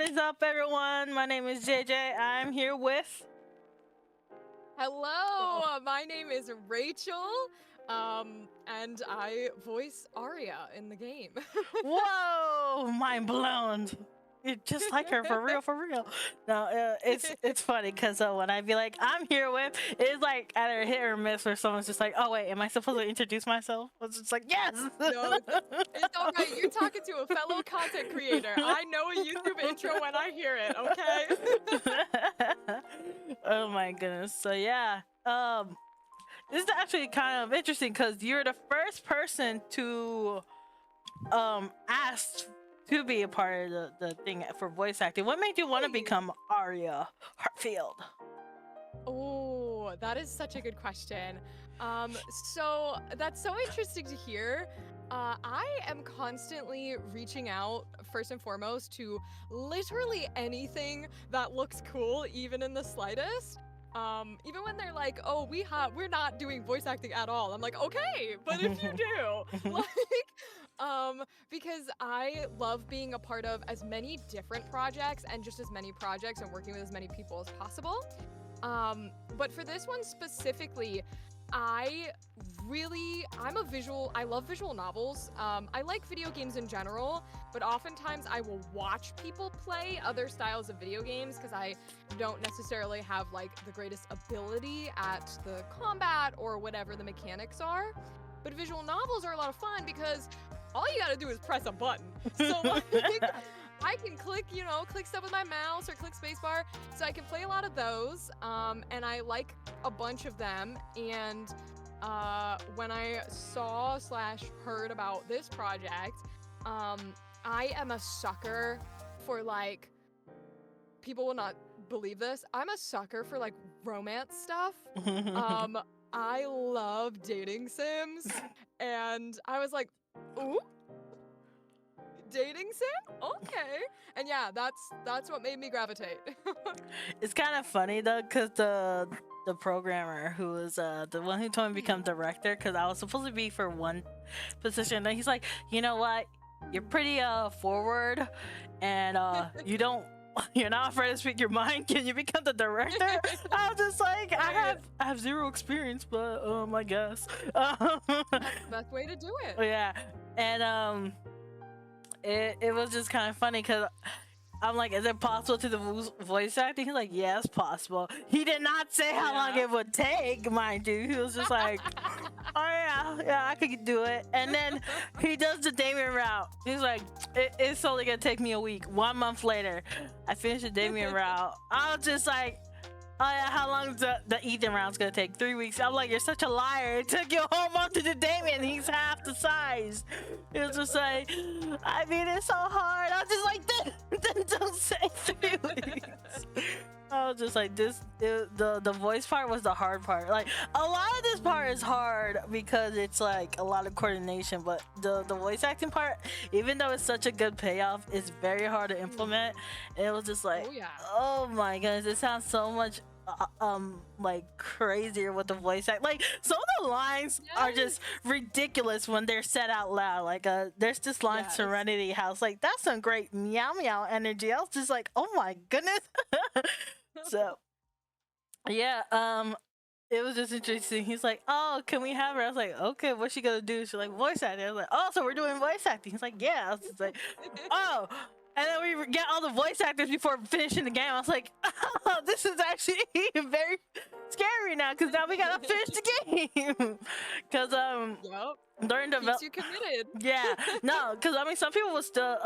is up, everyone? My name is JJ. I'm here with... Hello, my name is Rachel, and I voice Aria in the game. Whoa! Mind blown. You're just like her, for real, for real. No, it's funny because when I be like, I'm here with, it's like either hit or miss where someone's just like, oh wait, am I supposed to introduce myself? It's just like, yes! No, it's all right. You're talking to a fellow content creator. I know a YouTube intro when I hear it, okay? Oh my goodness. So yeah, this is actually kind of interesting because you're the first person to ask to be a part of the thing for voice acting. What made you want to become Aria Hartfield? Oh, that is such a good question. So that's so interesting to hear. I am constantly reaching out, first and foremost, to literally anything that looks cool, even in the slightest. Even when they're like, oh, we're not doing voice acting at all. I'm like, okay, but if you do, because I love being a part of as many different projects and just as many projects and working with as many people as possible. But for this one specifically, I love visual novels. I like video games in general, but oftentimes I will watch people play other styles of video games because I don't necessarily have like the greatest ability at the combat or whatever the mechanics are. But visual novels are a lot of fun because all you gotta do is press a button. So like, I can click stuff with my mouse or click spacebar, so I can play a lot of those, and I like a bunch of them. And when I saw/heard about this project, I am a sucker for like, people will not believe this, I'm a sucker for like romance stuff. I love dating sims, and I was like, ooh, dating sim? Okay. And yeah, that's what made me gravitate. It's kind of funny though, because the programmer who was the one who told me to become director, because I was supposed to be for one position, and he's like, you know what, you're pretty forward, and you're not afraid to speak your mind. Can you become the director? I was just like, I have zero experience, but I guess. That's the best way to do it. Yeah, and it was just kind of funny because I'm like, is it possible to do voice acting? He's like, yeah, it's possible. He did not say how long it would take, mind you. He was just like, oh yeah, I could do it. And then he does the Damien route. He's like, it's only gonna take me a week. 1 month later, I finished the Damien route. I was just like, oh yeah, how long is the Ethan round's gonna take? 3 weeks. I'm like, you're such a liar. It took you a whole month to do Damien. He's half the size. It was just like, I mean, it's so hard. I was just like, don't say 3 weeks. I was just like, the voice part was the hard part. Like, a lot of this part is hard because it's like a lot of coordination, but the voice acting part, even though it's such a good payoff, it's very hard to implement. And it was just like, oh my goodness, it sounds so much like crazier with the voice act. Like, some of the lines are just ridiculous when they're said out loud. Like, there's this line, Serenity House, like, that's some great meow meow energy. I was just like, oh my goodness. So yeah, it was just interesting. He's like, oh, can we have her? I was like, okay, what's she gonna do? She's like, voice acting. I was like, oh, so we're doing voice acting. He's like, yeah. I was just like, oh. And then we get all the voice actors before finishing the game. I was like, oh, this is actually very scary now, because now we gotta finish the game. Because during the keeps you committed. Yeah, no, because I mean, some people will still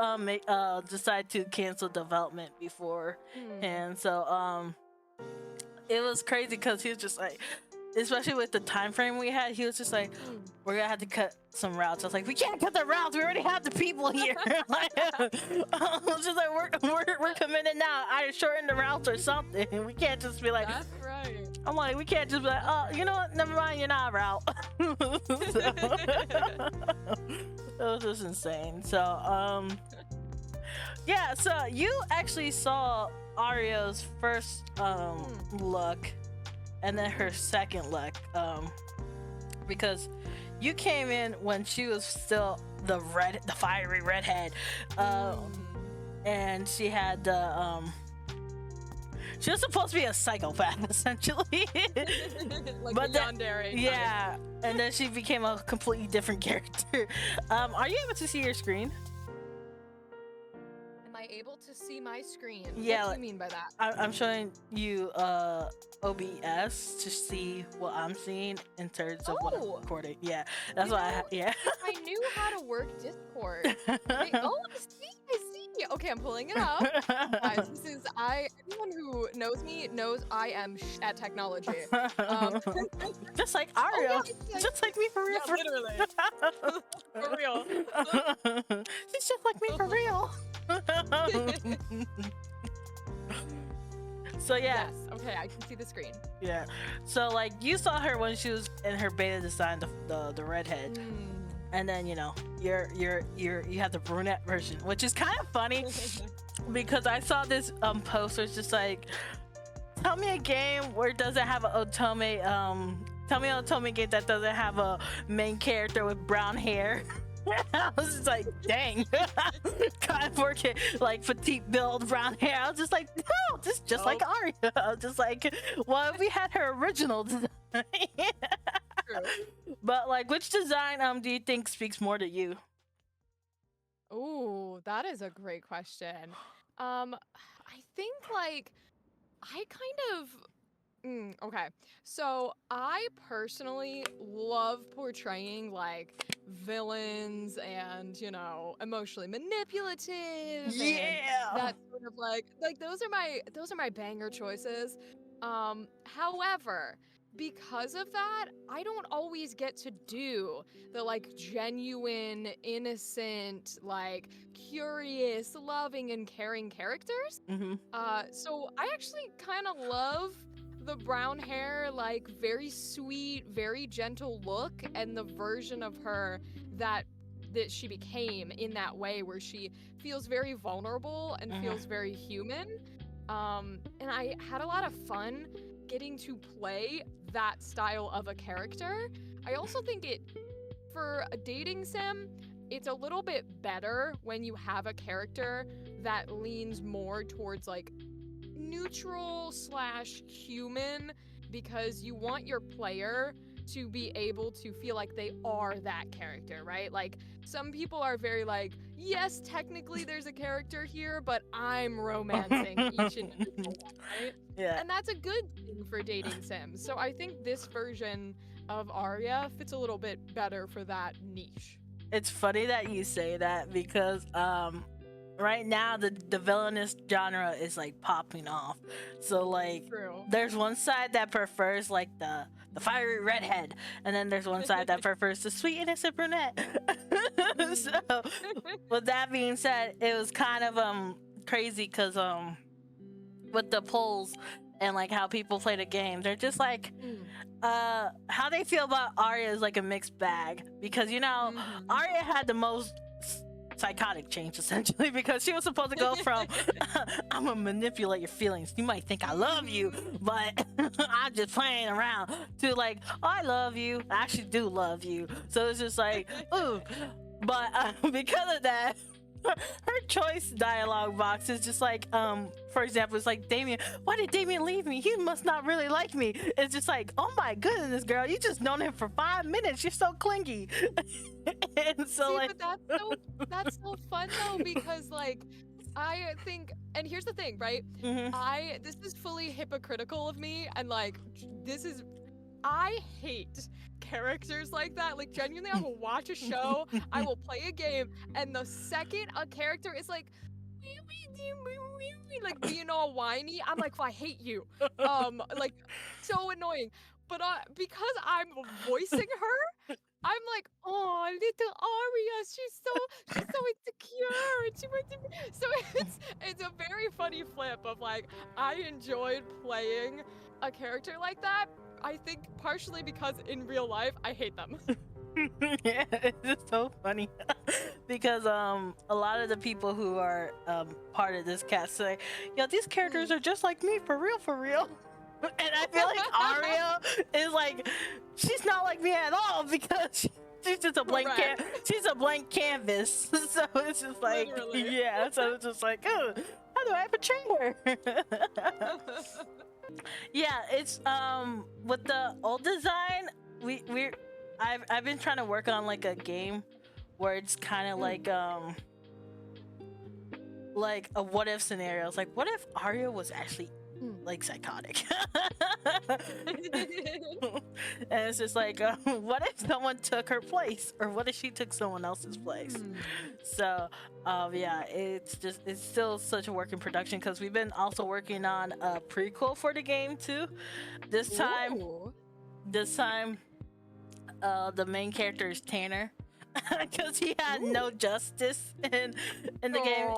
decide to cancel development before, and so it was crazy because he was just like, especially with the time frame we had, he was just like, we're gonna have to cut some routes. I was like, we can't cut the routes, we already have the people here. Like, I was just like, we're committed now, either shorten the routes or something. We can't just be like, that's right. I'm like, we can't just be like, oh, you know what, never mind, you're not a route. It was just insane. So yeah, so you actually saw Aria's first look and then her second look, because you came in when she was still the fiery redhead, and she had the she was supposed to be a psychopath essentially. Like But a that- yandere. Yeah, and then she became a completely different character. Are you able to see your screen? Am I able to see my screen? Yeah, What do you mean by that? I'm showing you OBS to see what I'm seeing in terms of what I'm Oh. recording. Yeah, that's You why know, yeah. If I knew how to work Discord. Wait, oh, I see. Okay, I'm pulling it up. Guys, this is anyone who knows me knows I am at technology. Just like Oh, Aria, yeah, I see. just like me for real. Yeah, literally. For real. She's just like me for real. So yeah, Yes. Okay, I can see the screen. yeah. So like you saw her when she was in her beta design, the redhead, and then you know you have the brunette version, which is kind of funny because I saw this post where it's just like, tell me a game where it doesn't have an otome tell me an otome game that doesn't have a main character with brown hair. I was just like, dang. Kind of working like petite build, brown hair. I was just like, no, just like Aria. I was just like, well, we had her original design. True. But like, which design do you think speaks more to you? Ooh, that is a great question. I think like I kind of okay. So I personally love portraying like villains and, you know, emotionally manipulative and Yeah. that sort of like those are my banger choices. However, because of that, I don't always get to do the like genuine, innocent, like curious, loving and caring characters. Mm-hmm. So I actually kind of love the brown hair, like very sweet, very gentle look, and the version of her that she became in that way, where she feels very vulnerable and feels very human. And I had a lot of fun getting to play that style of a character. I also think for a dating sim, it's a little bit better when you have a character that leans more towards like neutral / human, because you want your player to be able to feel like they are that character, right? Like some people are very like, yes, technically there's a character here, but I'm romancing each individual one, right? Yeah. And that's a good thing for dating sims. So I think this version of Aria fits a little bit better for that niche. It's funny that you say that because right now the villainous genre is like popping off. So like True. there's one side that prefers like the fiery redhead, and then there's one side that prefers the sweet innocent brunette. So with that being said, it was kind of crazy because with the polls and like how people play the game, they're just like how they feel about Aria is like a mixed bag, because you know Aria had the most psychotic change essentially, because she was supposed to go from I'm gonna manipulate your feelings, you might think I love you but I'm just playing around, to like, oh, I love you, I actually do love you. So it's just like ooh. But because of that, her choice dialogue box is just like for example, it's like, Damien, why did Damien leave me? He must not really like me. It's just like, oh my goodness, girl, you just known him for 5 minutes, you're so clingy. And so See, like but that's so fun though, because like I think, and here's the thing, right? This is fully hypocritical of me, and like I hate characters like that. Like genuinely, I will watch a show, I will play a game, and the second a character is like being all whiny, I'm like, well, I hate you. Like so annoying. But because I'm voicing her, I'm like, oh, little Aria, she's so insecure, and she went to me. So it's a very funny flip of like, I enjoyed playing a character like that. I think partially because in real life I hate them. Yeah, it's just so funny because a lot of the people who are part of this cast say, yo, these characters are just like me, for real. And I feel like Aria is like, she's not like me at all, because She's just a blank she's a blank canvas. So it's just like, Literally. yeah. So it's just like, oh, how do I portray her? Yeah, it's with the old design, I've been trying to work on like a game where it's kind of like a what if scenario. It's like, what if Aria was actually like psychotic? And it's just like, what if someone took her place, or what if she took someone else's place? So yeah, it's still such a work in production, because we've been also working on a prequel for the game too. This time the main character is Tanner. Because he had no justice in the game.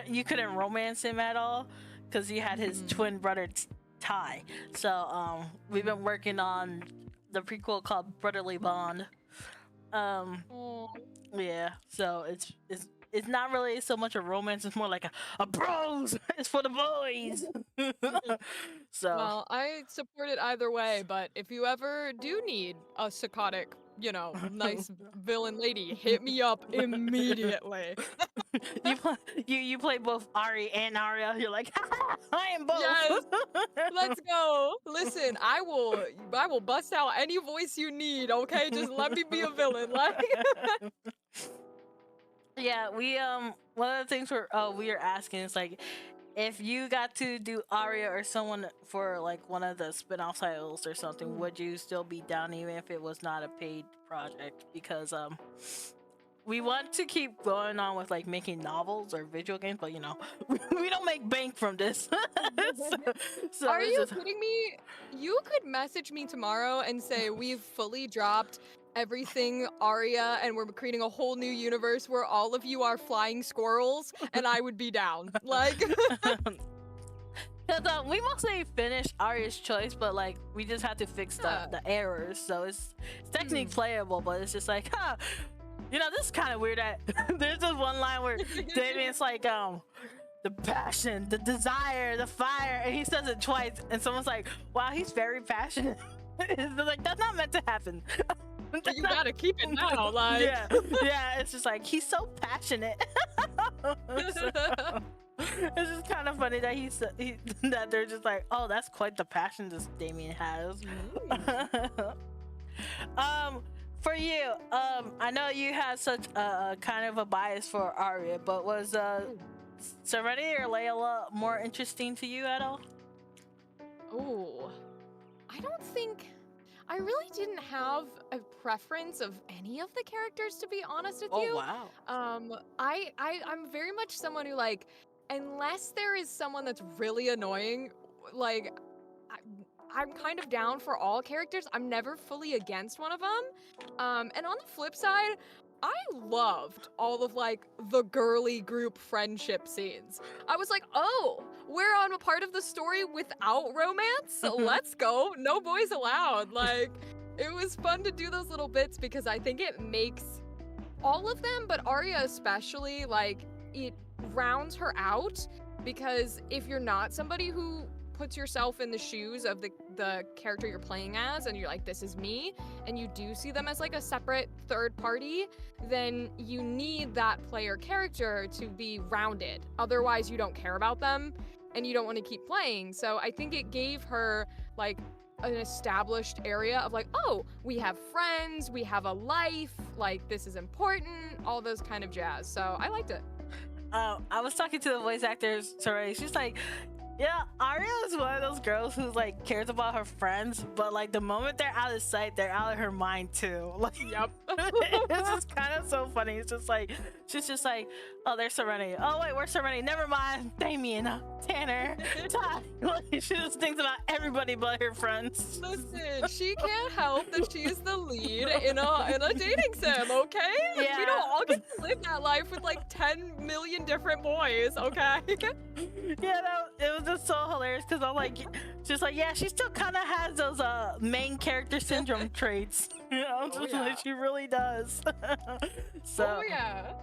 You couldn't romance him at all, because he had his twin brother Ty. So we've been working on the prequel called Brotherly Bond. Yeah, so it's not really so much a romance, it's more like a bros. It's for the boys. So well, I support it either way, but if you ever do need a psychotic, you know, nice villain lady, hit me up immediately. you play both Ari and Aria. You're like, I am both. Yes, let's go. Listen, I will bust out any voice you need. Okay, just let me be a villain. Like, yeah, we one of the things we are asking is like, if you got to do Aria or someone for like one of the spin-off titles or something, would you still be down even if it was not a paid project? Because we want to keep going on with like making novels or visual games, but you know, we don't make bank from this. So are you kidding me? You could message me tomorrow and say we've fully dropped everything Aria and we're creating a whole new universe where all of you are flying squirrels, and I would be down. Like, because we mostly finished Aria's Choice, but like we just have to fix the errors, so it's technically playable, but it's just like, you know, this is kind of weird that there's this one line where Damien's like, the passion, the desire, the fire, and he says it twice, and someone's like, wow, he's very passionate. It's like, that's not meant to happen. you gotta keep it now. Like, yeah, it's just like, he's so passionate. So, it's just kind of funny that that they're just like, oh, that's quite the passion this Damien has. For you, I know you had such a kind of a bias for Aria, but was Serenity or Layla more interesting to you at all? Oh, I don't think I really didn't have a preference of any of the characters, to be honest with you. Wow. I'm very much someone who, like, unless there is someone that's really annoying, like, I'm kind of down for all characters. I'm never fully against one of them. And on the flip side, I loved all of like the girly group friendship scenes. I was like, oh, we're on a part of the story without romance? Let's go. No boys allowed. Like, it was fun to do those little bits because I think it makes all of them, but Aria especially, like, it rounds her out, because if you're not somebody who puts yourself in the shoes of the character you're playing as, and you're like, this is me, and you do see them as like a separate third party, then you need that player character to be rounded. Otherwise, you don't care about them and you don't want to keep playing. So I think it gave her like an established area of like, oh, we have friends, we have a life, like this is important, all those kind of jazz. So I liked it. I was talking to the voice actors, Soraya. She's like, yeah, Aria is one of those girls who like cares about her friends, but like the moment they're out of sight, they're out of her mind too. Like, yep. It's just kind of so funny. It's just like, she's just like, oh, there's Serenity. Oh wait, where's Serenity? Never mind. Damien, Tanner, Ty. Like, she just thinks about everybody but her friends. Listen, she can't help that she is the lead in a dating sim, okay? Yeah. We don't all get to live that life with like 10 million different boys, okay? Yeah, it was just so hilarious because I'm like, she's like, yeah, she still kind of has those main character syndrome traits. You know, just like she really does. So, oh yeah.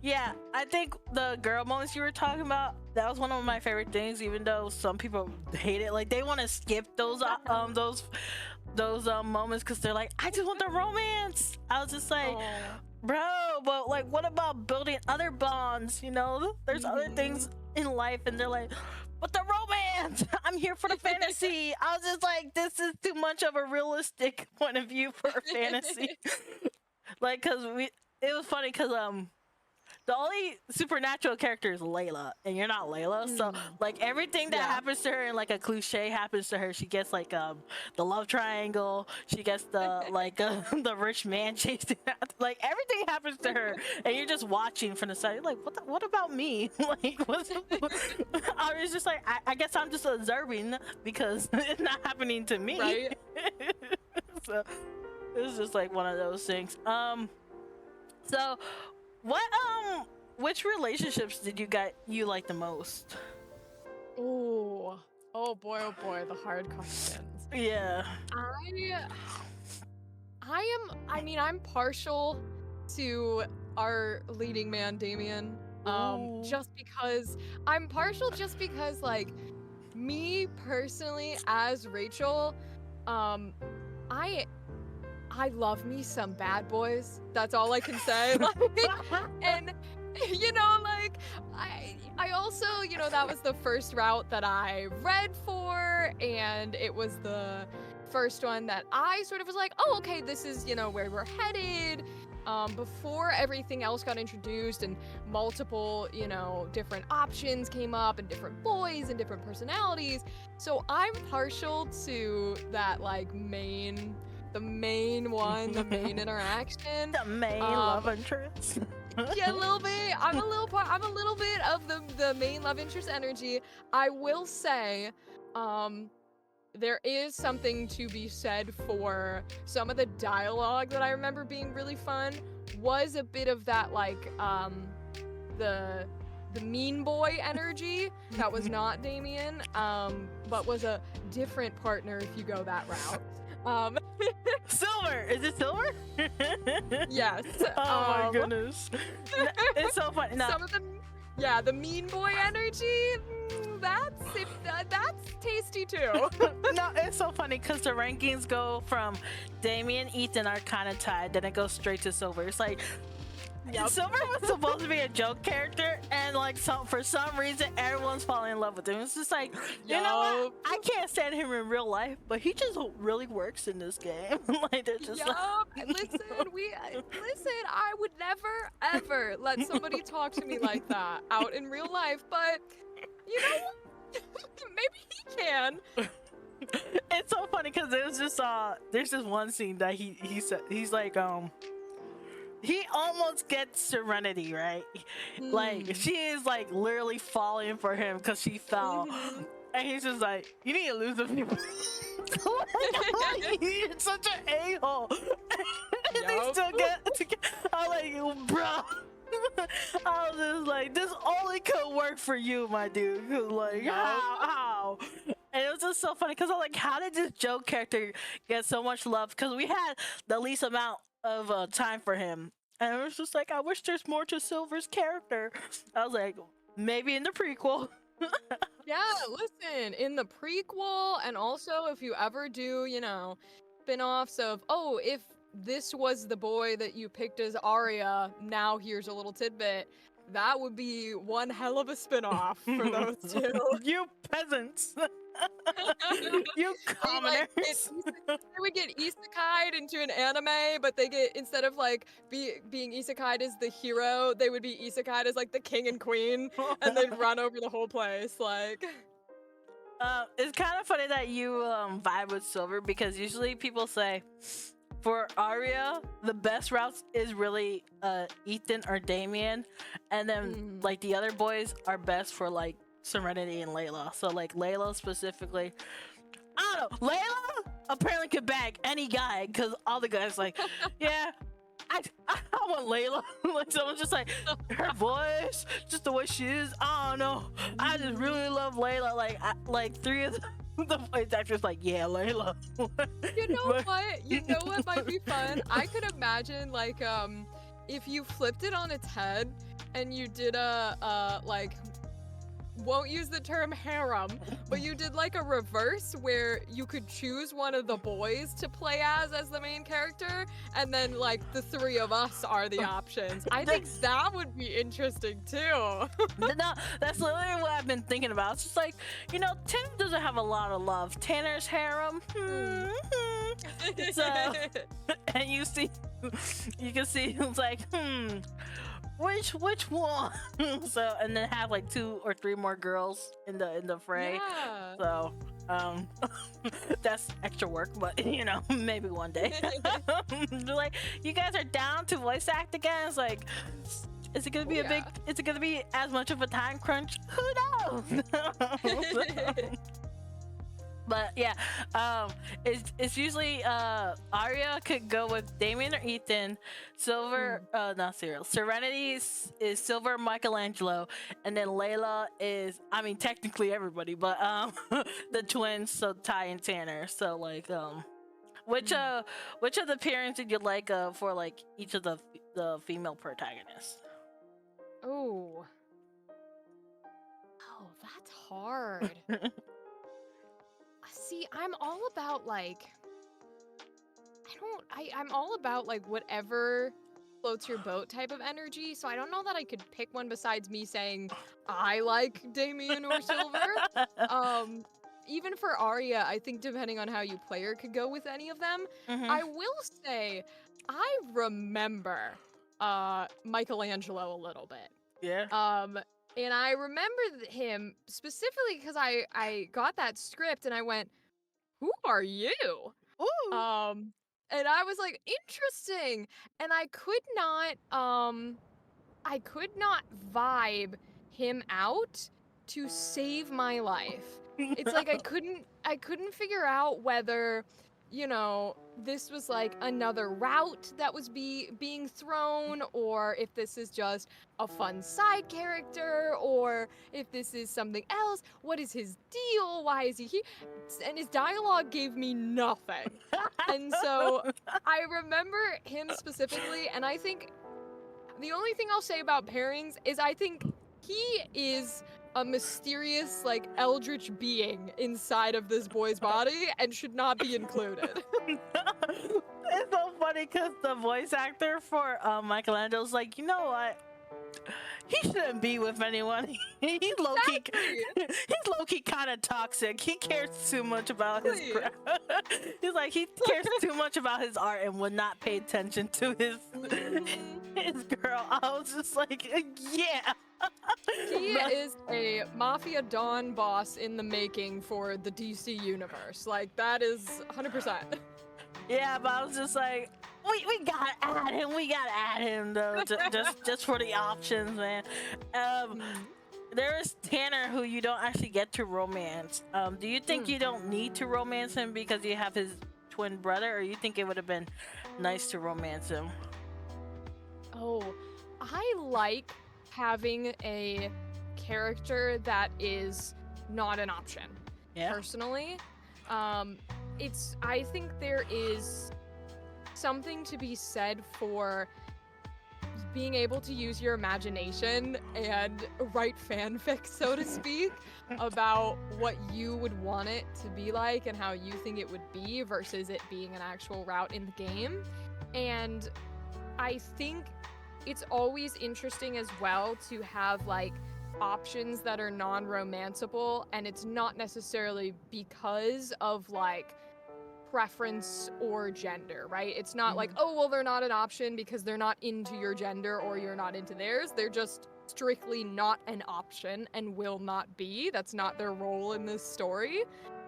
Yeah, I think the girl moments you were talking about, that was one of my favorite things, even though some people hate it. Like, they want to skip those those moments because they're like, I just want the romance. I was just like, Aw. bro, but like, what about building other bonds? You know, there's other things in life, and they're like, but the romance. I'm here for the fantasy. I was just like, this is too much of a realistic point of view for a fantasy. Like, cause it was funny because the only supernatural character is Layla, and you're not Layla. So like everything that happens to her in like a cliche happens to her. She gets like the love triangle. She gets the like the rich man chasing after. Like everything happens to her, and you're just watching from the side. You're like, what about me? Like what's I was just like, I guess I'm just observing because it's not happening to me. Right. So it was just like one of those things. So what which relationships did you like the most? Ooh. Oh boy, the hard questions. Yeah. I'm partial to our leading man, Damien. Ooh. Just because like me personally as Rachel, I love me some bad boys. That's all I can say. Like, and you know, like I also, you know, that was the first route that I read for, and it was the first one that I sort of was like, oh, okay, this is, you know, where we're headed. Before everything else got introduced and multiple, you know, different options came up and different boys and different personalities. So I'm partial to that like the main one, the main interaction. The main love interest. Yeah, a little bit. I'm a little bit of the main love interest energy. I will say, there is something to be said for some of the dialogue that I remember being really fun. Was a bit of that like the mean boy energy that was not Damien, but was a different partner if you go that route. Silver! Is it Silver? Yes. Oh my goodness. It's so funny. No. Some of them, yeah, the mean boy energy, that's tasty too. No, it's so funny because the rankings go from Damien, Ethan are kind of tied, then it goes straight to Silver. It's like, Silver was supposed to be a joke character, and like for some reason everyone's falling in love with him. It's just like, you know what? I can't stand him in real life, but he just really works in this game. Like they're just listen, I would never ever let somebody talk to me like that out in real life, but you know what? Maybe he can. It's so funny because there's this one scene that he said, he's like he almost gets Serenity, right? Like she is like literally falling for him because she fell, and he's just like, you need to lose the people. You're such an a-hole. And they still get together. I'm like, bro. I was just like, this only could work for you, my dude. Cause like, how? And it was just so funny because I'm like, how did this joke character get so much love? Because we had the least amount of time for him, and it was just like, I wish there's more to Silver's character. I was like, maybe in the prequel. Yeah, listen, in the prequel, and also if you ever do, you know, spin-offs of, oh, if this was the boy that you picked as Aria, now here's a little tidbit. That would be one hell of a spin-off for those two. You peasants. You commoners. They would get isekai'd into an anime, but they get, instead of like being isekai'd as the hero, they would be isekai'd as like the king and queen, and they'd run over the whole place. Like, it's kind of funny that you vibe with Silver, because usually people say for Aria, the best routes is really Ethan or Damien, and then like the other boys are best for like Serenity and Layla. So like Layla specifically, I don't know, Layla apparently could bag any guy because all the guys like, yeah, I want Layla. Like someone's just like, her voice, just the way she is, I don't know, I just really love Layla. Like three of the voice actors like, yeah, Layla. You know what? You know what might be fun? I could imagine like if you flipped it on its head and you did a like won't use the term harem, but you did like a reverse where you could choose one of the boys to play as the main character, and then like the three of us are the options. I think that would be interesting too. No, that's literally what I've been thinking about. It's just like, you know, Tanner doesn't have a lot of love. Tanner's harem. So, and you can see who's like, which one? So, and then have like 2 or 3 more girls in the fray. Yeah. So, that's extra work, but you know, maybe one day. Like, you guys are down to voice act again? It's like, is it gonna be is it gonna be as much of a time crunch? Who knows? But yeah, it's usually Aria could go with Damien or Ethan, Silver, not Cyril. Serenity is Silver, Michelangelo, and then Layla is, I mean, technically everybody, but the twins, so Ty and Tanner. So like, which of the parents did you like for like each of the female protagonists? Oh, that's hard. See, I'm all about like, I'm all about like whatever floats your boat type of energy. So I don't know that I could pick one besides me saying I like Damien or Silver. Even for Aria, I think depending on how you play her could go with any of them. I will say, I remember Michelangelo a little bit. Yeah. And I remember him specifically because I got that script and I went, "Who are you?" Ooh. And I was like, "Interesting." And I could not vibe him out to save my life. It's like I couldn't figure out whether, you know, this was like another route that was being thrown, or if this is just a fun side character, or if this is something else. What is his deal? Why is he here? And his dialogue gave me nothing. And so I remember him specifically, and I think the only thing I'll say about pairings is I think he is a mysterious, like, eldritch being inside of this boy's body and should not be included. It's so funny because the voice actor for Michelangelo's like, you know what? He shouldn't be with anyone. He's low-key, he's low-key kind of toxic. He cares too much about his craft. He's like, he cares too much about his art and would not pay attention to his girl. I was just like, yeah. He is a Mafia Don boss in the making for the DC universe. Like, that is 100%. Yeah, but I was just like, we gotta add him. We gotta add him though, just for the options, man. There is Tanner, who you don't actually get to romance. Do you think you don't need to romance him because you have his twin brother, or you think it would have been nice to romance him? Oh, I like having a character that is not an option. Yeah. Personally, I think there is something to be said for being able to use your imagination and write fanfic, so to speak, about what you would want it to be like and how you think it would be versus it being an actual route in the game. And I think it's always interesting as well to have like options that are non-romanceable, and it's not necessarily because of like preference or gender, right? It's not like, oh, well, they're not an option because they're not into your gender or you're not into theirs. They're just strictly not an option and will not be. That's not their role in this story.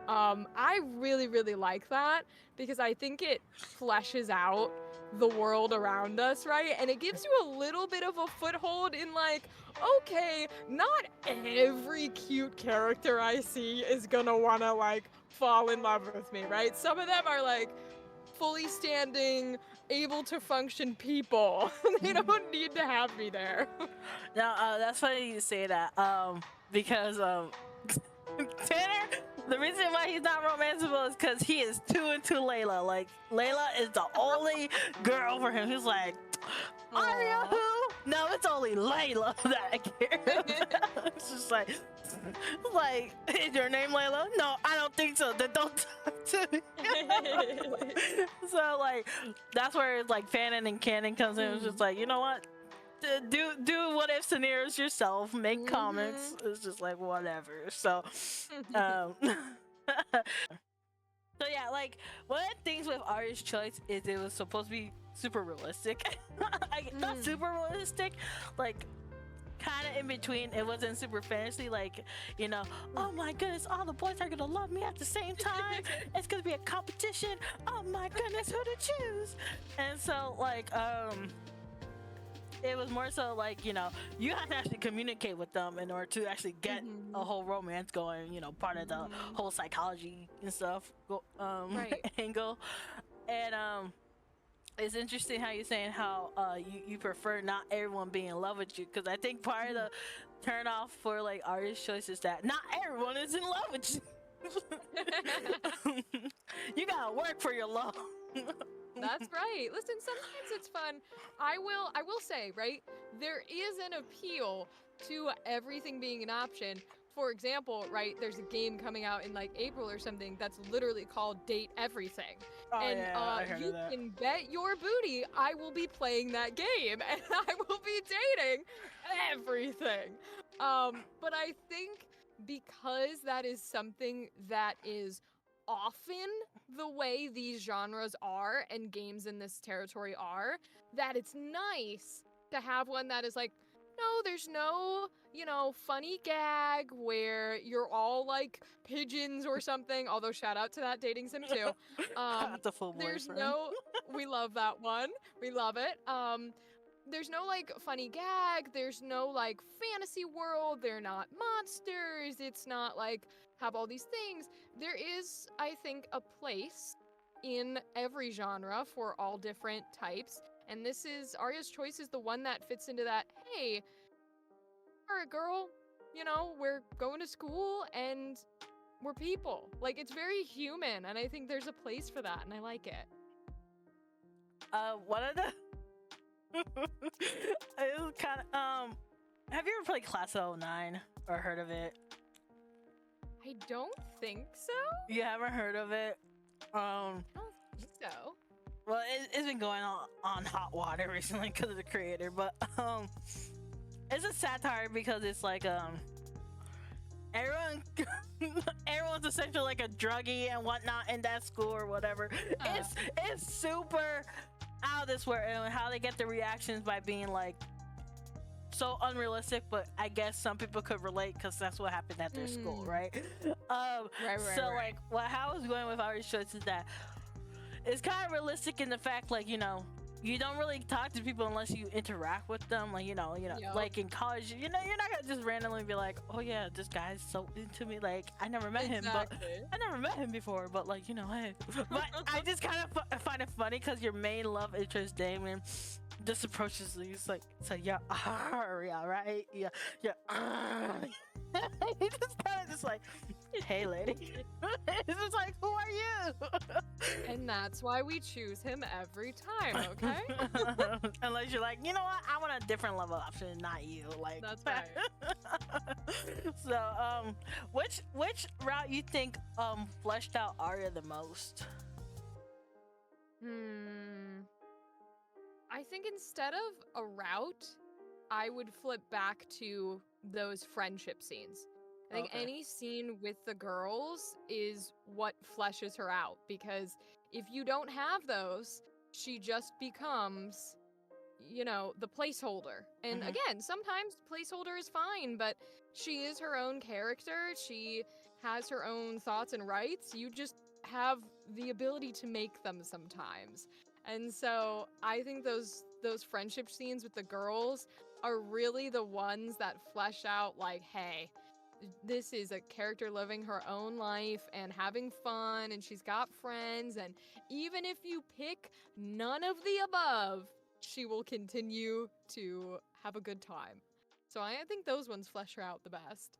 I really, really like that because I think it fleshes out the world around us, right? And it gives you a little bit of a foothold in like, okay, not every cute character I see is gonna wanna like fall in love with me, right? Some of them are like fully standing, able to function people. They don't need to have me there. No, that's funny you say that. Because Tanner, the reason why he's not romanceable is because he is too into Layla. Like, Layla is the only girl for him. He's like, Aria who? No, it's only Layla that I care about. It's just like, Like, is your name Layla? No, I don't think so. Then don't talk to me. So like, that's where like fanon and canon comes in. It's just like, you know what? Do what if scenarios yourself. Make comics. It's just like whatever. So, um. So yeah, like one of the things with Aria's choice is it was supposed to be super realistic. Not super realistic, like kind of in between. It wasn't super fantasy, like, you know, oh my goodness, all the boys are gonna love me at the same time. It's gonna be a competition. Oh my goodness, who to choose? And so like it was more so like, you know, you have to actually communicate with them in order to actually get a whole romance going, you know, part of the whole psychology and stuff angle. And it's interesting how you're saying how you prefer not everyone being in love with you, because I think part of the turn off for like Aria's choice is that not everyone is in love with you. You gotta work for your love. That's right. Listen, sometimes it's fun. I will say, right, there is an appeal to everything being an option. For example, right, there's a game coming out in like April or something that's literally called Date Everything. Oh, and yeah, I heard you of that. can bet your booty I will be playing that game and I will be dating everything. But I think because that is something that is often the way these genres are and games in this territory are, that it's nice to have one that is like, no, there's no, you know, funny gag where you're all like pigeons or something, although shout out to that dating sim too. That's a full There's boyfriend. no, we love that one. We love it. There's no like funny gag. There's no like fantasy world. They're not monsters. It's not like have all these things. There is, I think, a place in every genre for all different types. And this is Aria's choice is the one that fits into that. Hey, you're a girl, you know, we're going to school and we're people. Like it's very human, and I think there's a place for that, and I like it. One of the it was kind of have you ever played Class of 09 or heard of it? I don't think so. You haven't heard of it? I don't think so. Well, it's been going on hot water recently because of the creator, but it's a satire because it's like everyone's essentially like a druggie and whatnot in that school or whatever. It's super out of this world, and how they get the reactions by being like so unrealistic, but I guess some people could relate because that's what happened at their school, right? Like how I was going with our choice is that it's kind of realistic in the fact, like, you know, you don't really talk to people unless you interact with them, like, you know, Yep. like in college, you know, you're not gonna just randomly be like, oh yeah, this guy's so into me, like I never met him, but I never met him before, but like, you know, hey. But I just kind of find it funny because your main love interest, Damon, just approaches you. It's like, so yeah, Aria, right? Yeah. He just kind of just like, hey, lady. It's just like, who are you? And that's why we choose him every time, okay? Unless you're like, you know what? I want a different level option, not you. Like That's right. So, which route you think fleshed out Aria the most? I think instead of a route, I would flip back to those friendship scenes. I think any scene with the girls is what fleshes her out, because if you don't have those, she just becomes, you know, the placeholder. And again, sometimes placeholder is fine, but she is her own character. She has her own thoughts and rights. You just have the ability to make them sometimes. And so I think those friendship scenes with the girls are really the ones that flesh out like, hey, this is a character living her own life and having fun, and she's got friends, and even if you pick none of the above, she will continue to have a good time. So I think those ones flesh her out the best.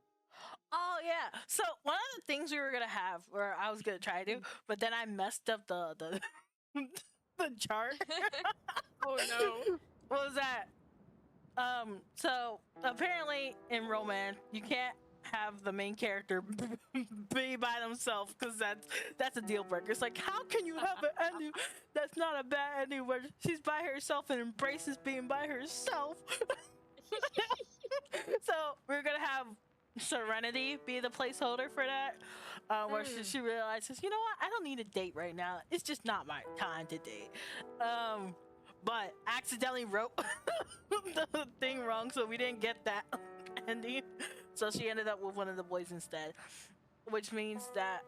Oh yeah. So one of the things we were gonna have, or I was gonna try to, but then I messed up the the chart. Oh no. What was that? So apparently in romance, you can't have the main character be by themselves, because that's a deal breaker. It's like, how can you have an ending that's not a bad ending where she's by herself and embraces being by herself? So we're gonna have Serenity be the placeholder for that, where she realizes, you know what, I don't need a date right now. It's just not my time to date. But accidentally wrote the thing wrong, so we didn't get that ending. So she ended up with one of the boys instead, which means that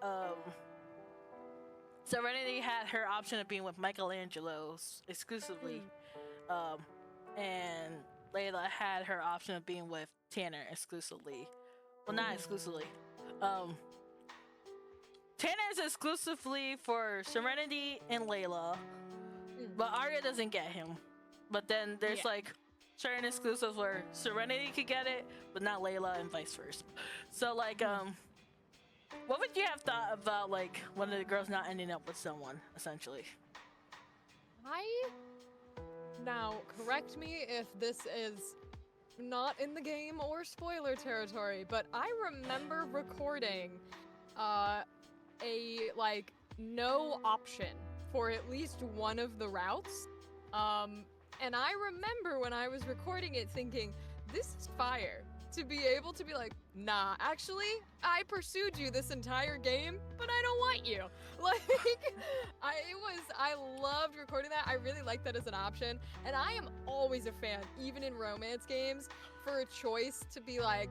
Serenity had her option of being with Michelangelo exclusively, and Layla had her option of being with Tanner exclusively. Well, not exclusively. Tanner is exclusively for Serenity and Layla, but Aria doesn't get him. But then there's like certain exclusives where Serenity could get it, but not Layla, and vice versa. So like, what would you have thought about like one of the girls not ending up with someone, essentially? Now, correct me if this is not in the game or spoiler territory, but I remember recording a like no option for at least one of the routes. And I remember when I was recording it thinking, this is fire. To be able to be like, nah, actually, I pursued you this entire game, but I don't want you. Like, I loved recording that. I really like that as an option. And I am always a fan, even in romance games, for a choice to be like,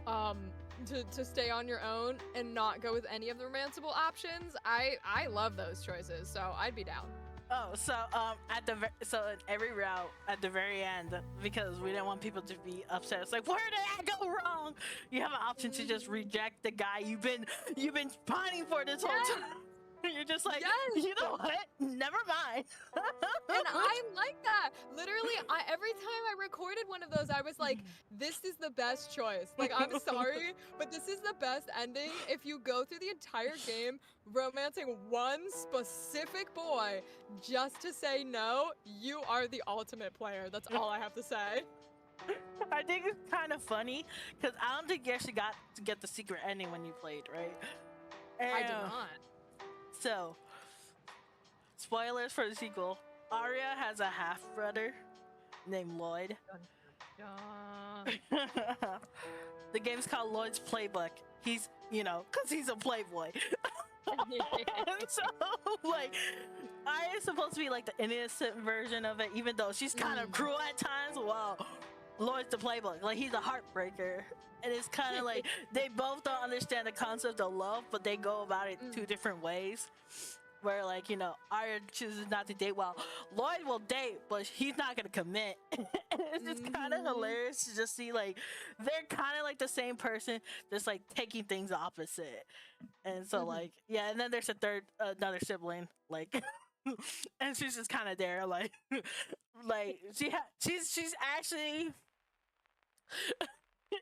to stay on your own and not go with any of the romanceable options. I love those choices, so I'd be down. Oh, so so in every route at the very end, because we didn't want people to be upset, it's like, where did I go wrong? You have an option to just reject the guy you've been pining for this whole time. You're just like, you know what? Never mind. And I like that. Literally, every time I recorded one of those, I was like, this is the best choice. Like, I'm sorry, but this is the best ending. If you go through the entire game romancing one specific boy just to say no, you are the ultimate player. That's all I have to say. I think it's kind of funny, because I don't think you actually got to get the secret ending when you played, right? And I did not. So, spoilers for the sequel. Aria has a half-brother named Lloyd. The game's called Lloyd's Playbook. He's, because he's a playboy. And so, like, Aria's supposed to be, like, the innocent version of it, even though she's kind of cruel at times. Wow. Lloyd's the playbook. Like, he's a heartbreaker. And it's kind of like they both don't understand the concept of love, but they go about it two different ways. Where, like, Aria chooses not to date. Well, Lloyd will date, but he's not gonna commit. And it's just kind of hilarious to just see, like, they're kind of like the same person, just like taking things opposite. And so, like, yeah. And then there's another sibling, like, and she's just kind of there, like, like she's actually.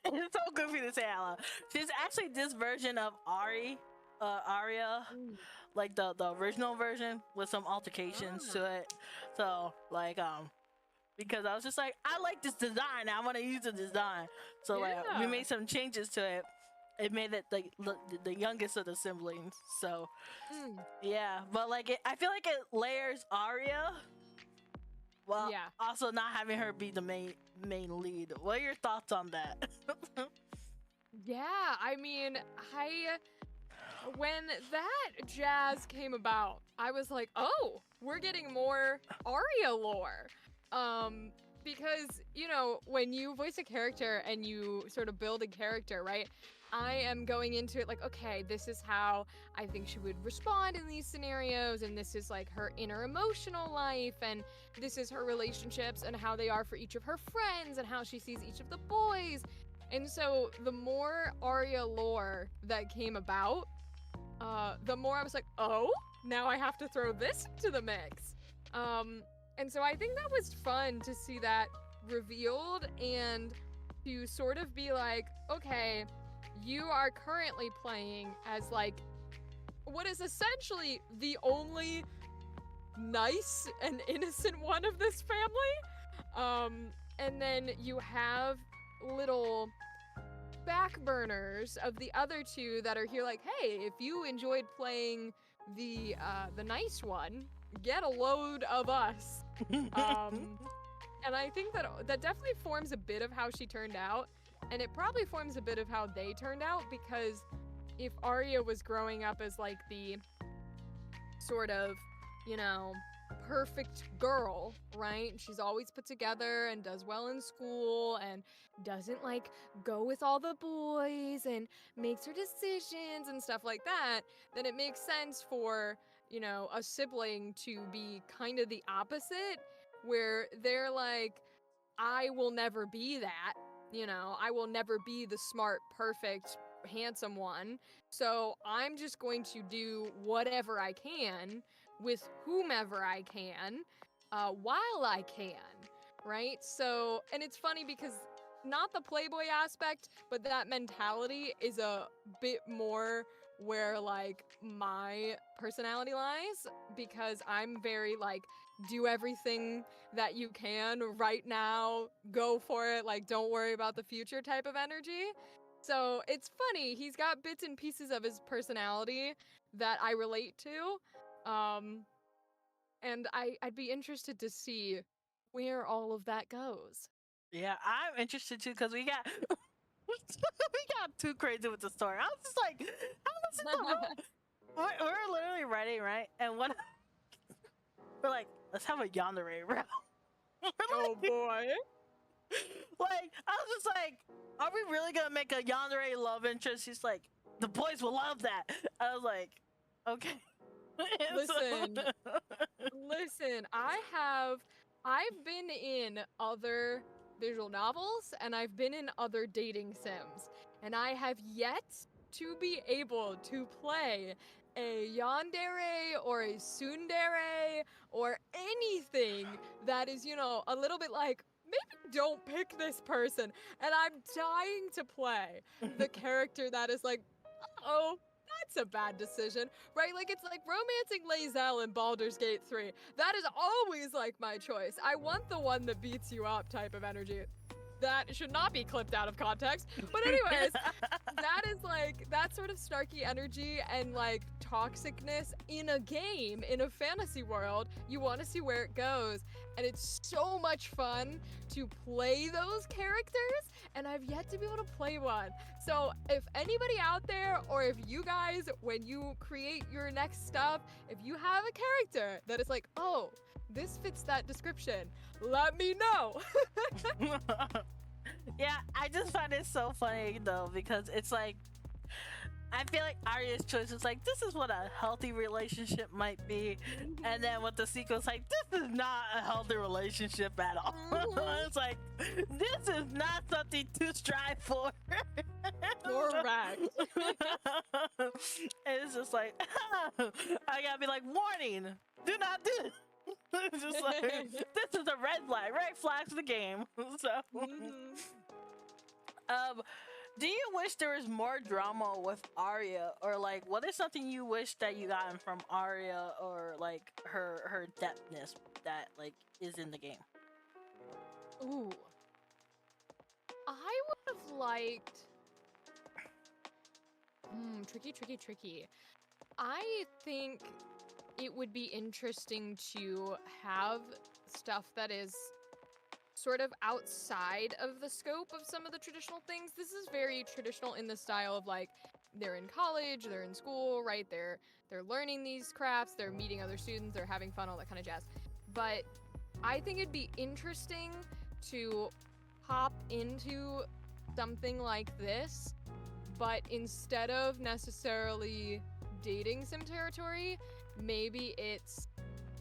It's so goofy to say out loud. She's actually this version of Aria, like the original version with some altercations to it. So like because I was just like, I like this design, I want to use the design. So like we made some changes to it. It made it like the youngest of the siblings. So yeah, but like I feel like it layers Aria. Well, also not having her be the main lead. What are your thoughts on that? Yeah, I mean, when that jazz came about, I was like, oh, we're getting more Aria lore. Because, when you voice a character and you sort of build a character, right? I am going into it like, okay, this is how I think she would respond in these scenarios, and this is like her inner emotional life, and this is her relationships and how they are for each of her friends and how she sees each of the boys. And so the more Aria lore that came about, the more I was like, oh, now I have to throw this into the mix. And so I think that was fun to see that revealed and to sort of be like, okay, you are currently playing as like what is essentially the only nice and innocent one of this family. And then you have little back burners of the other two that are here like, hey, if you enjoyed playing the nice one, get a load of us. And I think that definitely forms a bit of how she turned out, and it probably forms a bit of how they turned out, because if Aria was growing up as like the sort of, you know, perfect girl, right? She's always put together and does well in school and doesn't like go with all the boys and makes her decisions and stuff like that, then it makes sense for, you know, a sibling to be kind of the opposite, where they're like, I will never be that, you know, I will never be the smart, perfect, handsome one. So I'm just going to do whatever I can with whomever I can, while I can, right? So, and it's funny because not the Playboy aspect, but that mentality is a bit more where like my personality lies, because I'm very like, do everything that you can right now, go for it, like don't worry about the future type of energy. So it's funny, he's got bits and pieces of his personality that I relate to. And I'd be interested to see where all of that goes. Yeah, I'm interested too because we got we got too crazy with the story. I was just like, how is it the we're literally writing, right? And what we're like, let's have a yandere round. Oh boy. Like, I was just like, are we really gonna make a yandere love interest? He's like, the boys will love that. I was like, okay. Listen, listen, I've been in other visual novels and I've been in other dating sims, and I have yet to be able to play a yandere or a tsundere or anything that is, you know, a little bit like, maybe don't pick this person. And I'm dying to play the character that is like, oh, that's a bad decision, right? Like, it's like romancing Lae'zel in Baldur's Gate 3. That is always like my choice. I want the one that beats you up type of energy. That should not be clipped out of context. But anyways, that is like that sort of snarky energy and like toxicness in a game, in a fantasy world. You want to see where it goes. And it's so much fun to play those characters, and I've yet to be able to play one. So if anybody out there, or if you guys, when you create your next stuff, if you have a character that is like, oh, this fits that description, let me know. Yeah, I just find it so funny though, because it's like, I feel like Aria's choice is like, this is what a healthy relationship might be, and then with the sequel, it's like, this is not a healthy relationship at all. It's like, this is not something to strive for. Correct. And it's just like, I gotta be like, warning, do not do this. It's just like, this is a red flag to the game. So, do you wish there was more drama with Aria, or like, what is something you wish that you gotten from Aria, or like her depthness that like is in the game? Ooh, I would have liked. Tricky. I think it would be interesting to have stuff that is sort of outside of the scope of some of the traditional things. This is very traditional in the style of like, they're in college, they're in school, right? They're learning these crafts, they're meeting other students, they're having fun, all that kind of jazz. But I think it'd be interesting to hop into something like this, but instead of necessarily dating sim territory, maybe it's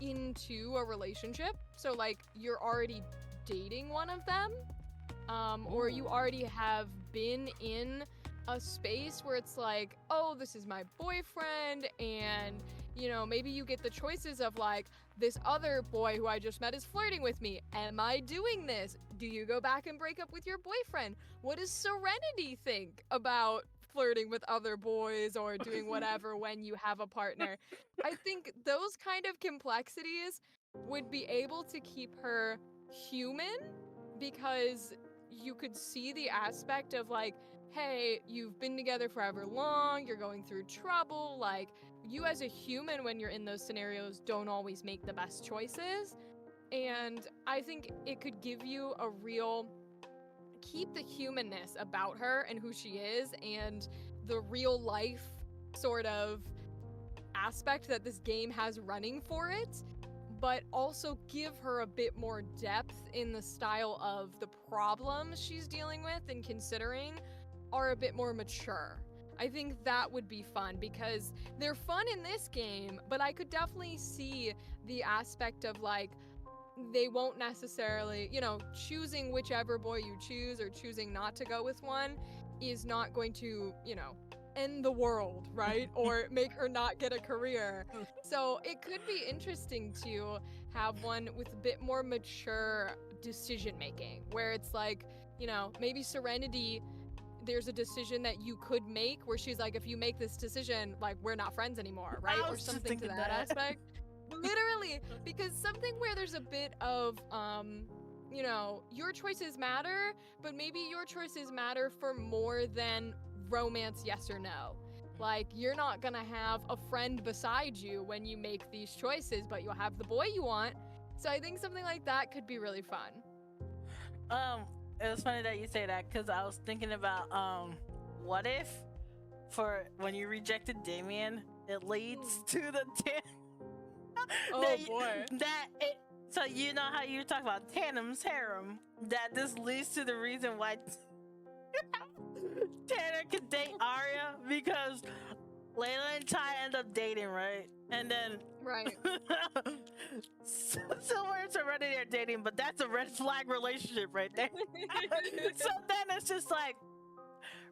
into a relationship. So like, you're already dating one of them, or you already have been in a space where it's like, oh, this is my boyfriend, and you know, maybe you get the choices of like, this other boy who I just met is flirting with me. Am I doing this? Do you go back and break up with your boyfriend? What does Serenity think about flirting with other boys or doing whatever when you have a partner? I think those kind of complexities would be able to keep her human, because you could see the aspect of like, hey, you've been together forever long, you're going through trouble, like, you as a human when you're in those scenarios don't always make the best choices. And I think it could give you a real keep the humanness about her and who she is and the real life sort of aspect that this game has running for it, but also give her a bit more depth in the style of the problems she's dealing with and considering are a bit more mature. I think that would be fun because they're fun in this game, but I could definitely see the aspect of like, they won't necessarily, you know, choosing whichever boy you choose or choosing not to go with one is not going to, you know, end the world, right? Or make her not get a career. So it could be interesting to have one with a bit more mature decision making, where it's like, you know, maybe Serenity, there's a decision that you could make where she's like, if you make this decision, like, we're not friends anymore, right? Or something to that aspect. Literally, because something where there's a bit of, you know, your choices matter, but maybe your choices matter for more than romance, yes or no. Like, you're not gonna have a friend beside you when you make these choices, but you'll have the boy you want. So I think something like that could be really fun. It was funny that you say that because I was thinking about what if for when you rejected Damien, it leads to the Oh boy. So you know how you talk about Tandem's harem, that this leads to the reason why Tanner could date Aria because Layla and Ty end up dating, right? And then Right. Silver and Serenity are dating, but that's a red flag relationship right there. So then it's just like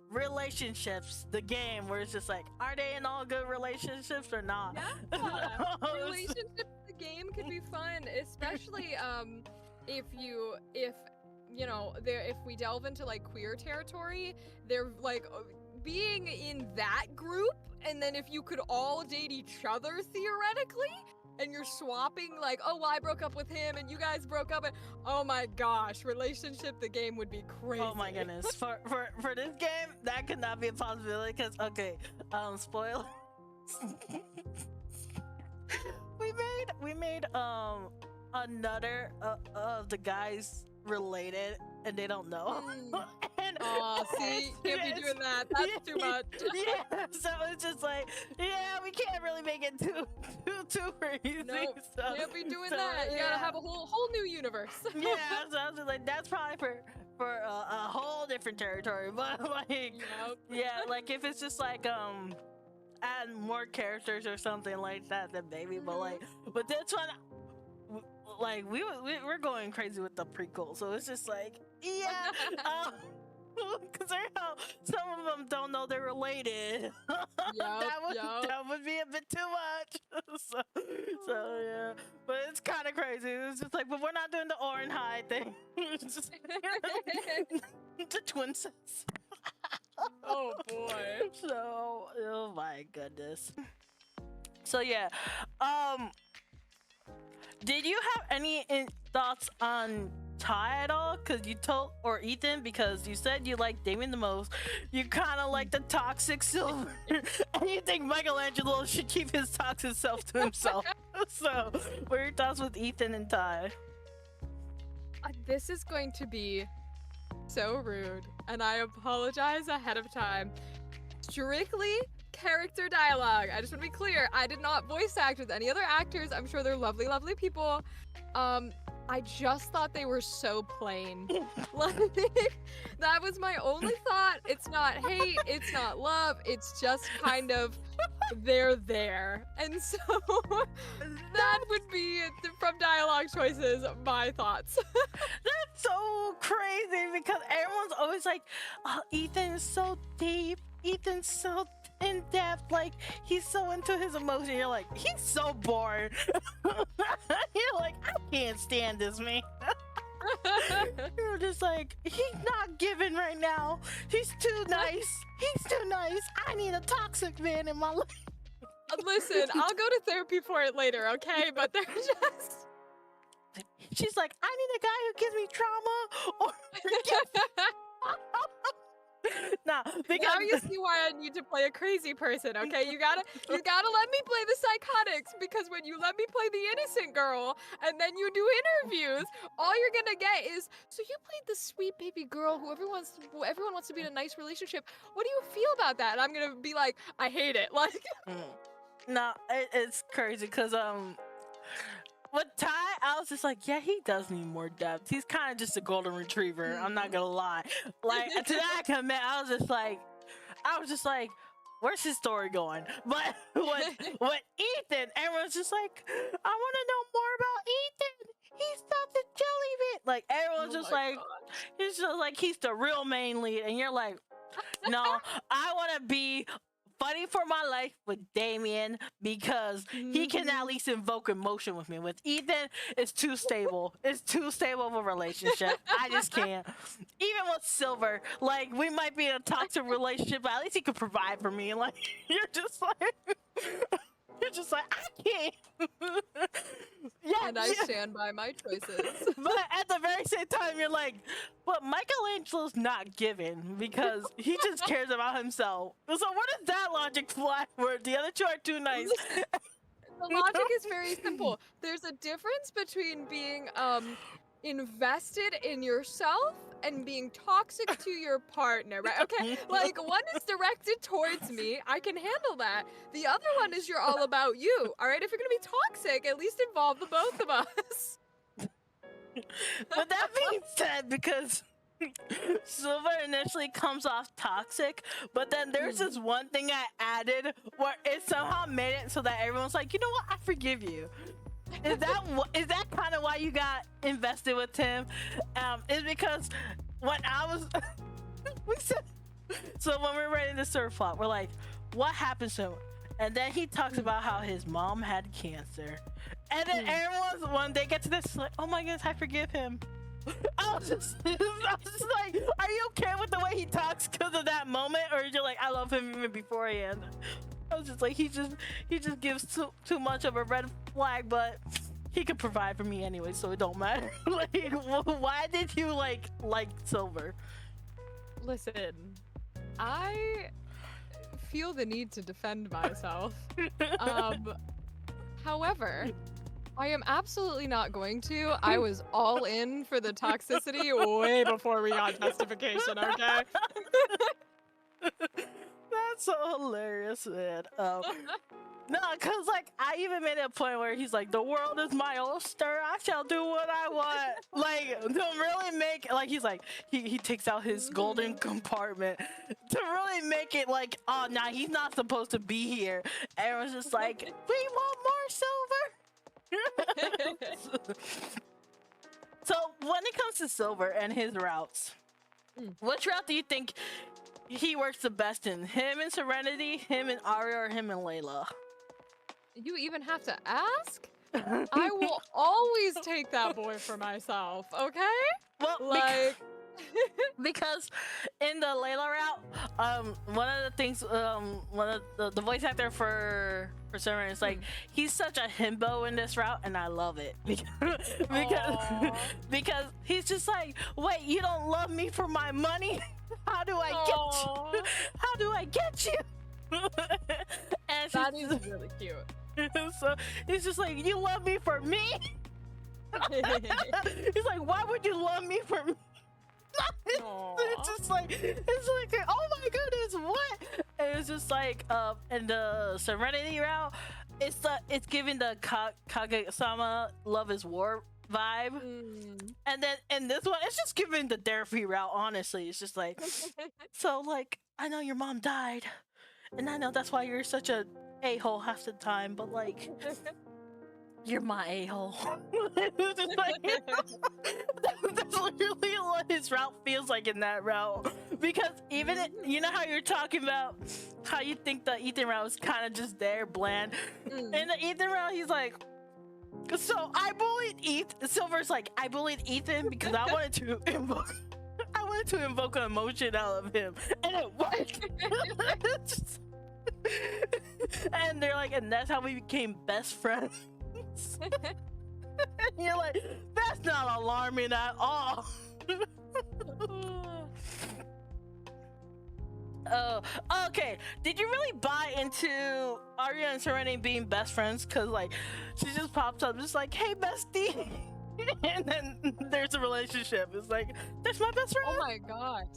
relationships, the game, where it's just like, are they in all good relationships or not? Yeah. Relationships in the game could be fun, especially if you know, if we delve into like queer territory, they're like being in that group, and then if you could all date each other theoretically, and you're swapping like, oh well, I broke up with him and you guys broke up, and oh my gosh, relationship the game would be crazy. Oh my goodness. For this game, that could not be a possibility because okay, spoiler. we made another of the guys related and they don't know. And see, can't be doing that. That's too much. Yeah, so it's just like, yeah, we can't really make it too crazy. Nope, so, can't be doing that. You gotta have a whole new universe. Yeah, so I was just like, that's probably for a whole different territory. But like, yeah, like if it's just like add more characters or something like that, then maybe. But like, but this one, like we're going crazy with the prequel, so it's just like, yeah, considering how some of them don't know they're related, that would be a bit too much. so yeah, but it's kind of crazy. It's just like, but we're not doing the Orin High thing. It's just the twin sets. Oh boy. So, oh my goodness. So yeah, did you have any thoughts on Ty at all? Because you told, or Ethan, because you said you like Damien the most. You kind of like the toxic Silver, and you think Michelangelo should keep his toxic self to himself. So, what are your thoughts with Ethan and Ty? This is going to be so rude, and I apologize ahead of time. Strictly character dialogue. I just want to be clear, I did not voice act with any other actors. I'm sure they're lovely, lovely people. I just thought they were so plain. Like, that was my only thought. It's not hate, it's not love, it's just kind of, they're there. And so, that would be, from dialogue choices, my thoughts. That's so crazy because everyone's always like, oh, Ethan's so deep, Ethan's so in depth, like he's so into his emotion. You're like, he's so bored. You're like, I can't stand this man. You're just like, he's not giving right now. He's too nice. He's too nice. I need a toxic man in my life. Listen, I'll go to therapy for it later, okay? But they're just... She's like, I need a guy who gives me trauma or No, Now because you see why I need to play a crazy person, okay? You gotta let me play the psychotics, because when you let me play the innocent girl and then you do interviews, all you're gonna get is, so you played the sweet baby girl who everyone wants to be in a nice relationship. What do you feel about that? And I'm gonna be like, I hate it. Like, no, it's crazy because with Ty, I was just like, yeah, he does need more depth. He's kind of just a golden retriever. I'm not gonna lie. Like to that comment, I was just like, where's his story going? But with Ethan, everyone's just like, I want to know more about Ethan. He's not the jelly bit. Like everyone's just like, he's just like he's the real main lead, and you're like, no, I want to be funny for my life with Damien because he can at least invoke emotion with me. With Ethan, it's too stable. It's too stable of a relationship. I just can't. Even with Silver, like we might be in a toxic relationship, but at least he could provide for me. Like you're just like I can't. Yeah, and I stand by my choices. but at the very same time, you're like, but Michelangelo's not given because he just cares about himself. So what does that logic fly where the other two are too nice? The logic is very simple. There's a difference between being invested in yourself and being toxic to your partner, right? Okay, like one is directed towards me, I can handle that. The other one is you're all about you, all right? If you're gonna be toxic, at least involve the both of us. But that being said, because Silver initially comes off toxic, but then there's this one thing I added where it somehow made it so that everyone's like, you know what, I forgive you. Is that kind of why you got invested with him? Is because when I was we said, so when we were writing the surf plot, we're like, what happens to him? And then he talks about how his mom had cancer, and then everyone's when they get to this like, oh my goodness, I forgive him. I was just like, are you okay with the way he talks because of that moment, or you're like, I love him even beforehand? I was just like, he just gives too much of a red flag, but he could provide for me anyway, so it don't matter. Like, why did you like Silver? Listen, I feel the need to defend myself. However, I am absolutely not going to. I was all in for the toxicity way before we got justification, okay? That's so hilarious, man. No, cause like I even made a point where he's like, "The world is my oyster. I shall do what I want." Like to really make like he's like he takes out his golden compartment to really make it like, oh, nah, he's not supposed to be here. Everyone's just like, "We want more Silver." So when it comes to Silver and his routes, which route do you think he works the best in? Him and Serenity, him and Aria, or him and Layla? You even have to ask? I will always take that boy for myself, okay? Well, like because in the Layla route, one of the things, one of the voice actor for Serenity is like, he's such a himbo in this route, and I love it because he's just like, wait, you don't love me for my money? How do I get you? How do I get you? And that is really cute. So he's just like, you love me for me? He's like, why would you love me for me? It's just like, oh my goodness, what? And it's just like, in the Serenity route, it's giving the Kage-sama Love is War vibe. And then in this one, it's just giving the therapy route, honestly. It's just like, so like, I know your mom died, and I know that's why you're such a a-hole half the time, but like, you're my a-hole. Like, that's literally what his route feels like in that route. Because even you know how you're talking about how you think the Ethan route was kind of just there, bland. In the Ethan route, he's like, so I bullied Ethan. Silver's like, I bullied Ethan because I wanted to invoke an emotion out of him, and it worked. And they're like, and that's how we became best friends. And you're like, that's not alarming at all. Oh, okay. Did you really buy into Aria and Serenity being best friends? Cause like, she just pops up, just like, "Hey, bestie," and then there's a relationship. It's like, "That's my best friend." Oh my god.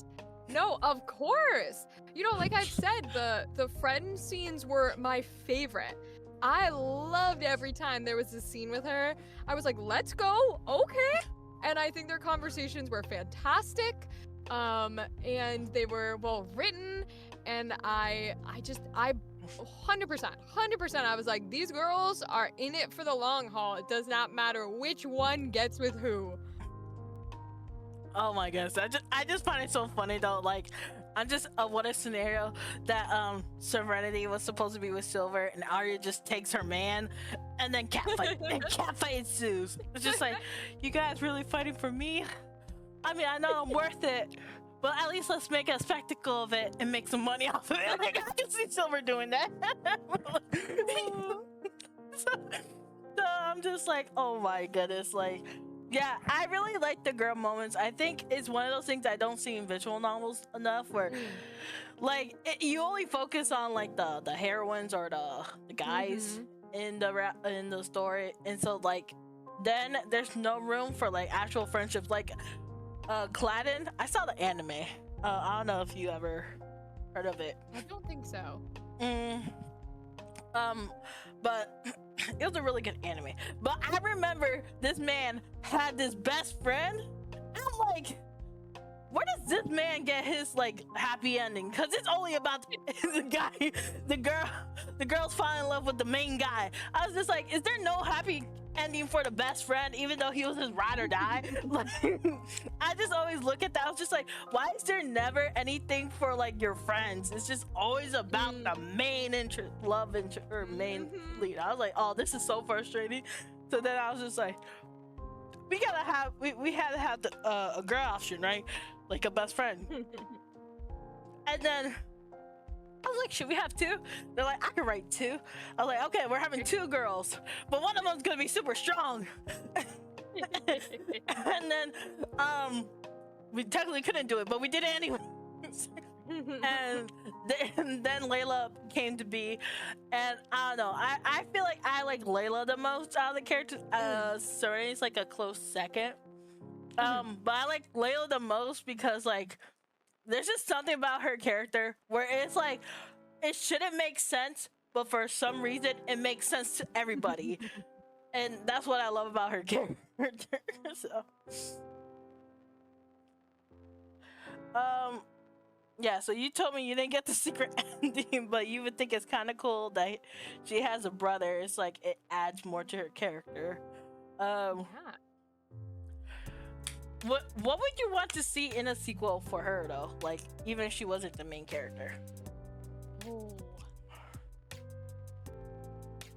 No, of course. You know, like I've said, the friend scenes were my favorite. I loved every time there was a scene with her. I was like, let's go, okay. And I think their conversations were fantastic. And they were well written. And I 100%, I was like, these girls are in it for the long haul. It does not matter which one gets with who. Oh my goodness, I just find it so funny though. Like, I'm just what a scenario that Serenity was supposed to be with Silver and Aria just takes her man, and then catfight ensues. It's just like, you guys really fighting for me? I mean, I know I'm worth it, but at least let's make a spectacle of it and make some money off of it. Like, I can see Silver doing that. so I'm just like, oh my goodness, like. Yeah, I really like the girl moments. I think it's one of those things I don't see in visual novels enough, where like you only focus on like the heroines or the guys in the story, and so like then there's no room for like actual friendships. Like Cladden, I saw the anime. I don't know if you ever heard of it. I don't think so. But it was a really good anime. But I remember this man had this best friend. I'm like, where does this man get his like happy ending? Because it's only about the guy, the girls fall in love with the main guy. I was just like, is there no happy ending for the best friend, even though he was his ride or die? Like, I just always look at that. I was just like, why is there never anything for like your friends? It's just always about the main love interest or main lead. I was like, oh, this is so frustrating. So then I was just like, we had to have a girl option, right? Like a best friend. And then I was like, should we have two? They're like, I can write two. I was like, okay, we're having two girls, but one of them's gonna be super strong. And then we technically couldn't do it, but we did it anyway. And then Layla came to be, and I don't know, I feel like I like Layla the most out of the characters. Serenity's like a close second. But I like Layla the most because like there's just something about her character where it's like it shouldn't make sense, but for some reason it makes sense to everybody. And that's what I love about her character. So yeah, so you told me you didn't get the secret ending, but you would think it's kind of cool that she has a brother. It's like it adds more to her character. Yeah. What would you want to see in a sequel for her though? Like even if she wasn't the main character. Ooh.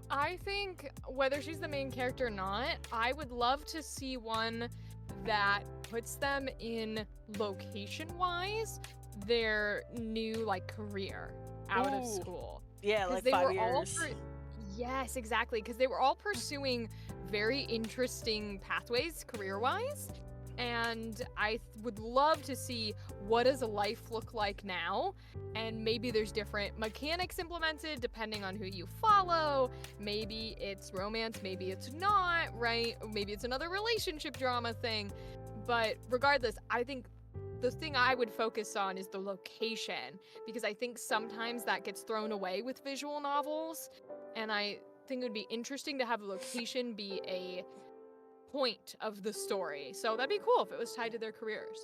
I think whether she's the main character or not, I would love to see one that puts them in location-wise their new like career out of school. Yeah, like they 5 were years. Yes, exactly, because they were all pursuing very interesting pathways career-wise. And I would love to see what does a life look like now, and maybe there's different mechanics implemented depending on who you follow. Maybe it's romance, maybe it's not, right? Maybe it's another relationship drama thing. But regardless, I think the thing I would focus on is the location, because I think sometimes that gets thrown away with visual novels, and I think it would be interesting to have a location be a point of the story. So that'd be cool if it was tied to their careers.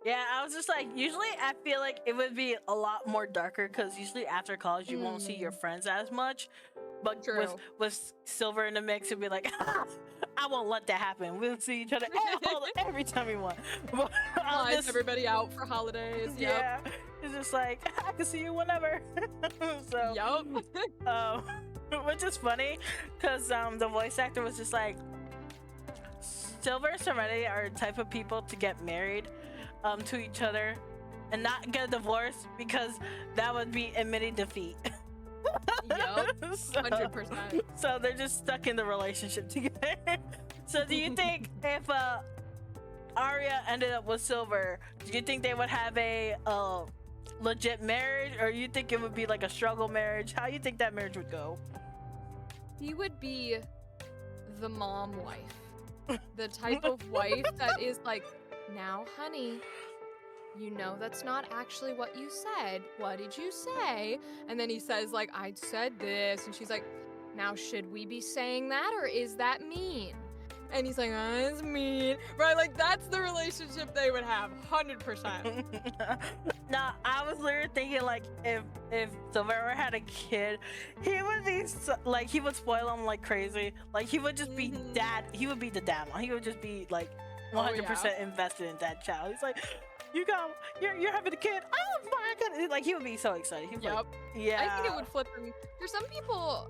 Yeah, I was just like, usually I feel like it would be a lot more darker because usually after college you won't see your friends as much. But with Silver in the mix, it'd be like, I won't let that happen. We'll see each other every time we want. Flies everybody out for holidays. Yeah, it's just like, I can see you whenever. So, which is funny because the voice actor was just like, Silver and Serenity are the type of people to get married to each other and not get a divorce, because that would be admitting defeat. Yup, 100%. So they're just stuck in the relationship together. So do you think if Aria ended up with Silver, do you think they would have a legit marriage, or you think it would be like a struggle marriage? How you think that marriage would go? He would be the mom wife. The type of wife that is like, now, honey, you know that's not actually what you said. What did you say? And then he says, like, I said this. And she's like, now, should we be saying that, or is that mean? And he's like, it's mean. Right? Like, that's the relationship they would have, 100%. Nah, I was literally thinking, like, if Silver had a kid, he would be like, he would spoil him like crazy. Like, he would just be dad. He would be the dad. He would just be like 100% invested in that child. He's like, you're having a kid. Oh my god! Like, he would be so excited. He'd be like, yeah. I think it would flip him. For some people,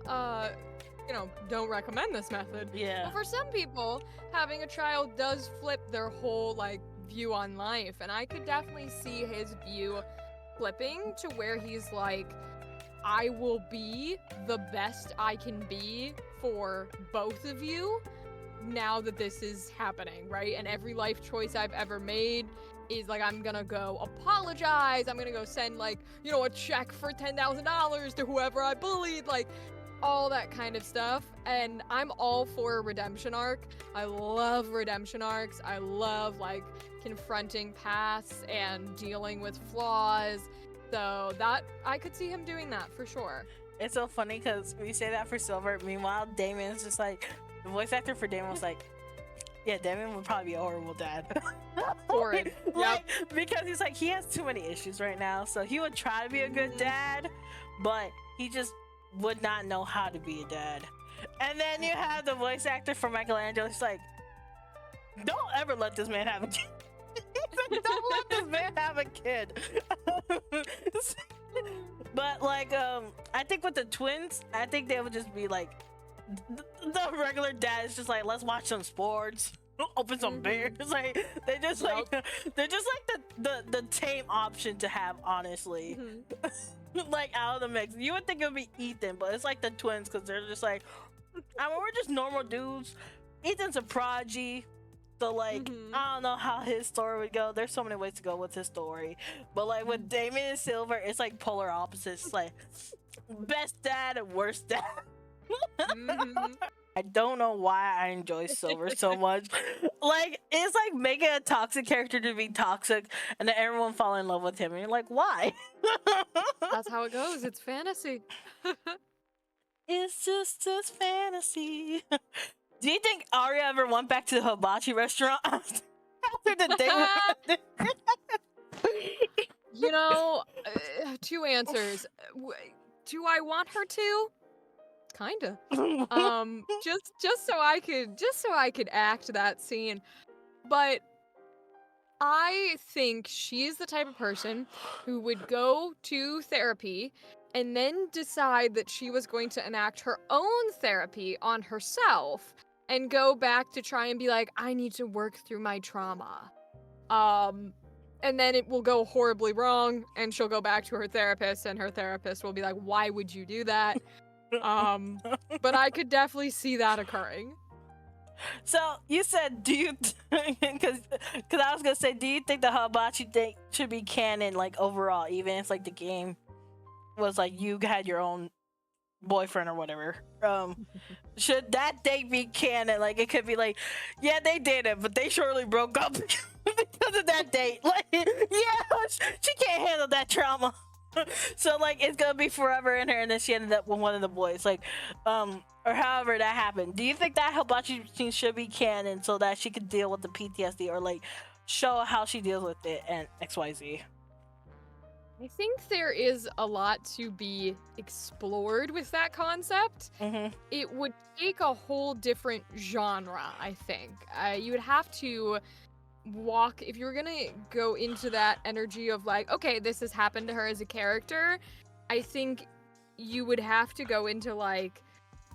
you know, don't recommend this method. Yeah. But for some people, having a child does flip their whole, like, view on life. And I could definitely see his view flipping to where he's like, I will be the best I can be for both of you now that this is happening, right? And every life choice I've ever made is like, I'm gonna go apologize. I'm gonna go send, like, you know, a check for $10,000 to whoever I bullied. Like, all that kind of stuff. And I'm all for a redemption arc. I love redemption arcs. I love, like, confronting pasts and dealing with flaws. So that, I could see him doing that for sure. It's so funny because we say that for Silver. Meanwhile, Damien's just like, the voice actor for Damien was like, yeah, Damien would probably be a horrible dad. Horrid. Like, because he's like, he has too many issues right now. So he would try to be a good dad, but he just would not know how to be a dad. And then you have the voice actor for Michelangelo. He's like, don't ever let this man have a kid. Don't let this man have a kid. But like, I think with the twins, I think they would just be like, the regular dad is just like, let's watch some sports, open some beers. Like, they just like, they're just like the tame option to have, honestly. Like, out of the mix. You would think it would be Ethan, but it's like the twins, because they're just like, I mean, we're just normal dudes. Ethan's a prodigy, so like, I don't know how his story would go. There's so many ways to go with his story, but like with Damien and Silver, it's like polar opposites. It's like best dad and worst dad. I don't know why I enjoy Silver so much. Like, it's like making a toxic character to be toxic and then everyone fall in love with him, and you're like, why? That's how it goes. It's fantasy. It's just his fantasy. Do you think Aria ever went back to the hibachi restaurant after the date? You know, two answers. Do I want her to? Kinda. Just so I could act that scene. But I think she's the type of person who would go to therapy and then decide that she was going to enact her own therapy on herself and go back to try and be like, I need to work through my trauma. And then it will go horribly wrong, and she'll go back to her therapist, and her therapist will be like, why would you do that? But I could definitely see that occurring. So you said, do you? Because I was gonna say, do you think the hibachi thing should be canon, like overall, even if like the game was like you had your own boyfriend or whatever? Should that date be canon? Like, it could be like, yeah, they did it, but they surely broke up because of that date. Like, yeah, she can't handle that trauma. So like, it's gonna be forever in her, and then she ended up with one of the boys, like, or however that happened. Do you think that hibachi scene should be canon so that she could deal with the PTSD, or like show how she deals with it and XYZ? I think there is a lot to be explored with that concept. It would take a whole different genre, I think. You would have to walk, if you were gonna go into that energy of like, okay, this has happened to her as a character, I think you would have to go into like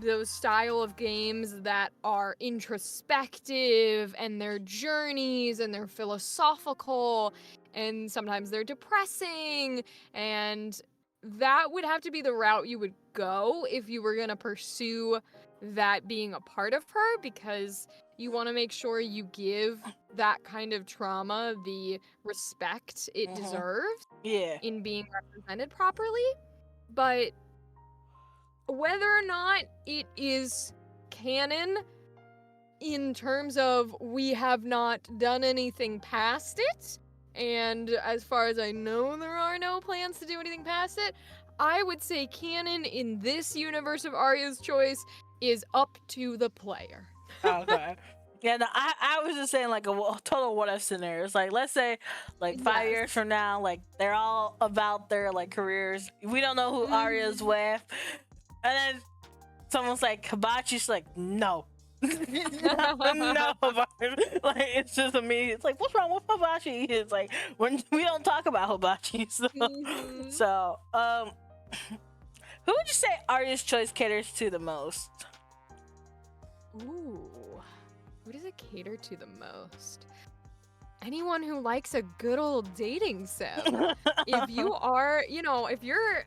those style of games that are introspective, and their journeys, and they're philosophical, and sometimes they're depressing, and that would have to be the route you would go if you were gonna pursue that being a part of her, because You want to make sure you give that kind of trauma the respect it deserves in being represented properly. But whether or not it is canon in terms of we have not done anything past it, and as far as I know, there are no plans to do anything past it, I would say canon in this universe of Aria's Choice is up to the player. Okay. Yeah, no, I was just saying like a total what if scenario. It's like, let's say like 5 years from now, like they're all about their like careers. We don't know who Aria's with. And then someone's like, Hibachi's like, no. No, like it's just immediate. It's like, what's wrong with Hibachi? It's like when we don't talk about Hibachi. So, who would you say Aria's Choice caters to the most? Ooh, who does it cater to the most? Anyone who likes a good old dating sim. If you are, if you're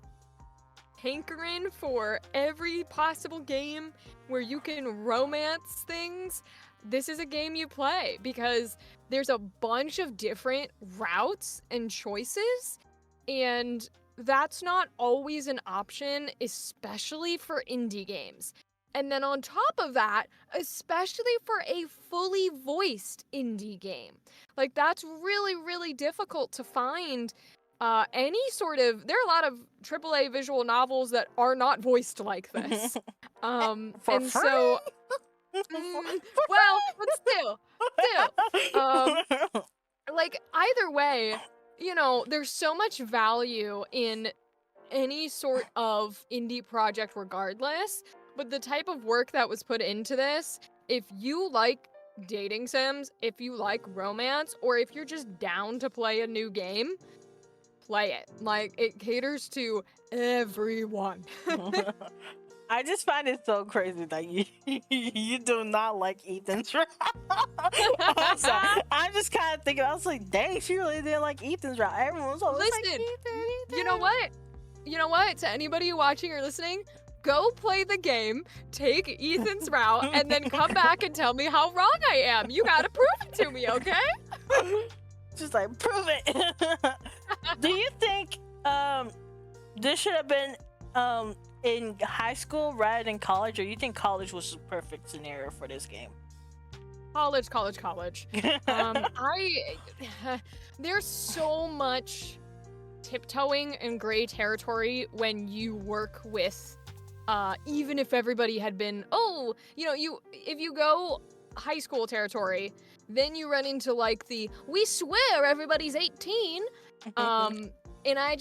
hankering for every possible game where you can romance things, this is a game you play because there's a bunch of different routes and choices, and that's not always an option, especially for indie games. And then on top of that, especially for a fully voiced indie game, like that's really, really difficult to find. Any sort of, there are a lot of AAA visual novels that are not voiced like this. And so, well, but still, like either way, there's so much value in any sort of indie project regardless, but the type of work that was put into this, if you like dating sims, if you like romance, or if you're just down to play a new game, play it. Like, it caters to everyone. I just find it so crazy that you do not like Ethan's route. I'm just kind of thinking, I was like, dang, she really didn't like Ethan's route. Everyone's always like, Ethan. You know what? To anybody watching or listening, go play the game, take Ethan's route, and then come back and tell me how wrong I am. You gotta prove it to me, okay? Just like, prove it. Do you think this should have been in high school rather than college, or you think college was the perfect scenario for this game? College. There's so much tiptoeing and gray territory when you work with, even if everybody had been, if you go high school territory, then you run into like we swear everybody's 18. And I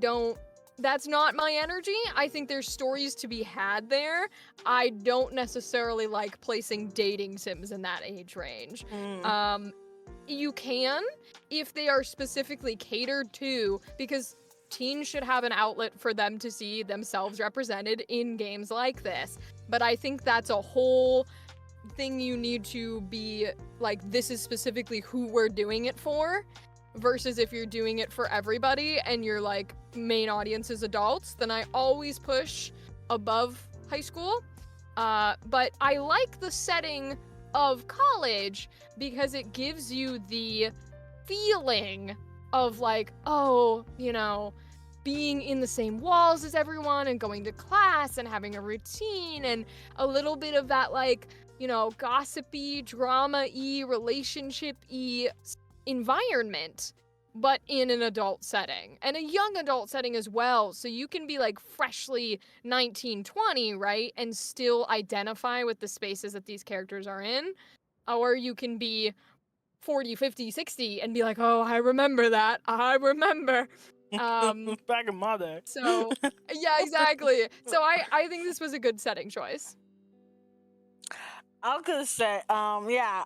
don't, that's not my energy. I think there's stories to be had there. I don't necessarily like placing dating sims in that age range. You can, if they are specifically catered to, because teens should have an outlet for them to see themselves represented in games like this. But I think that's a whole thing you need to be like, this is specifically who we're doing it for, versus if you're doing it for everybody and your like main audience is adults, then I always push above high school. But I like the setting of college because it gives you the feeling of like, being in the same walls as everyone and going to class and having a routine and a little bit of that like, gossipy, drama-y, relationship-y environment, but in an adult setting and a young adult setting as well. So you can be like freshly 19, 20, right? And still identify with the spaces that these characters are in. Or you can be 40, 50, 60 and be like, oh, I remember that. I remember. Back in my day. So, yeah, exactly. So I think this was a good setting choice. I was gonna say, I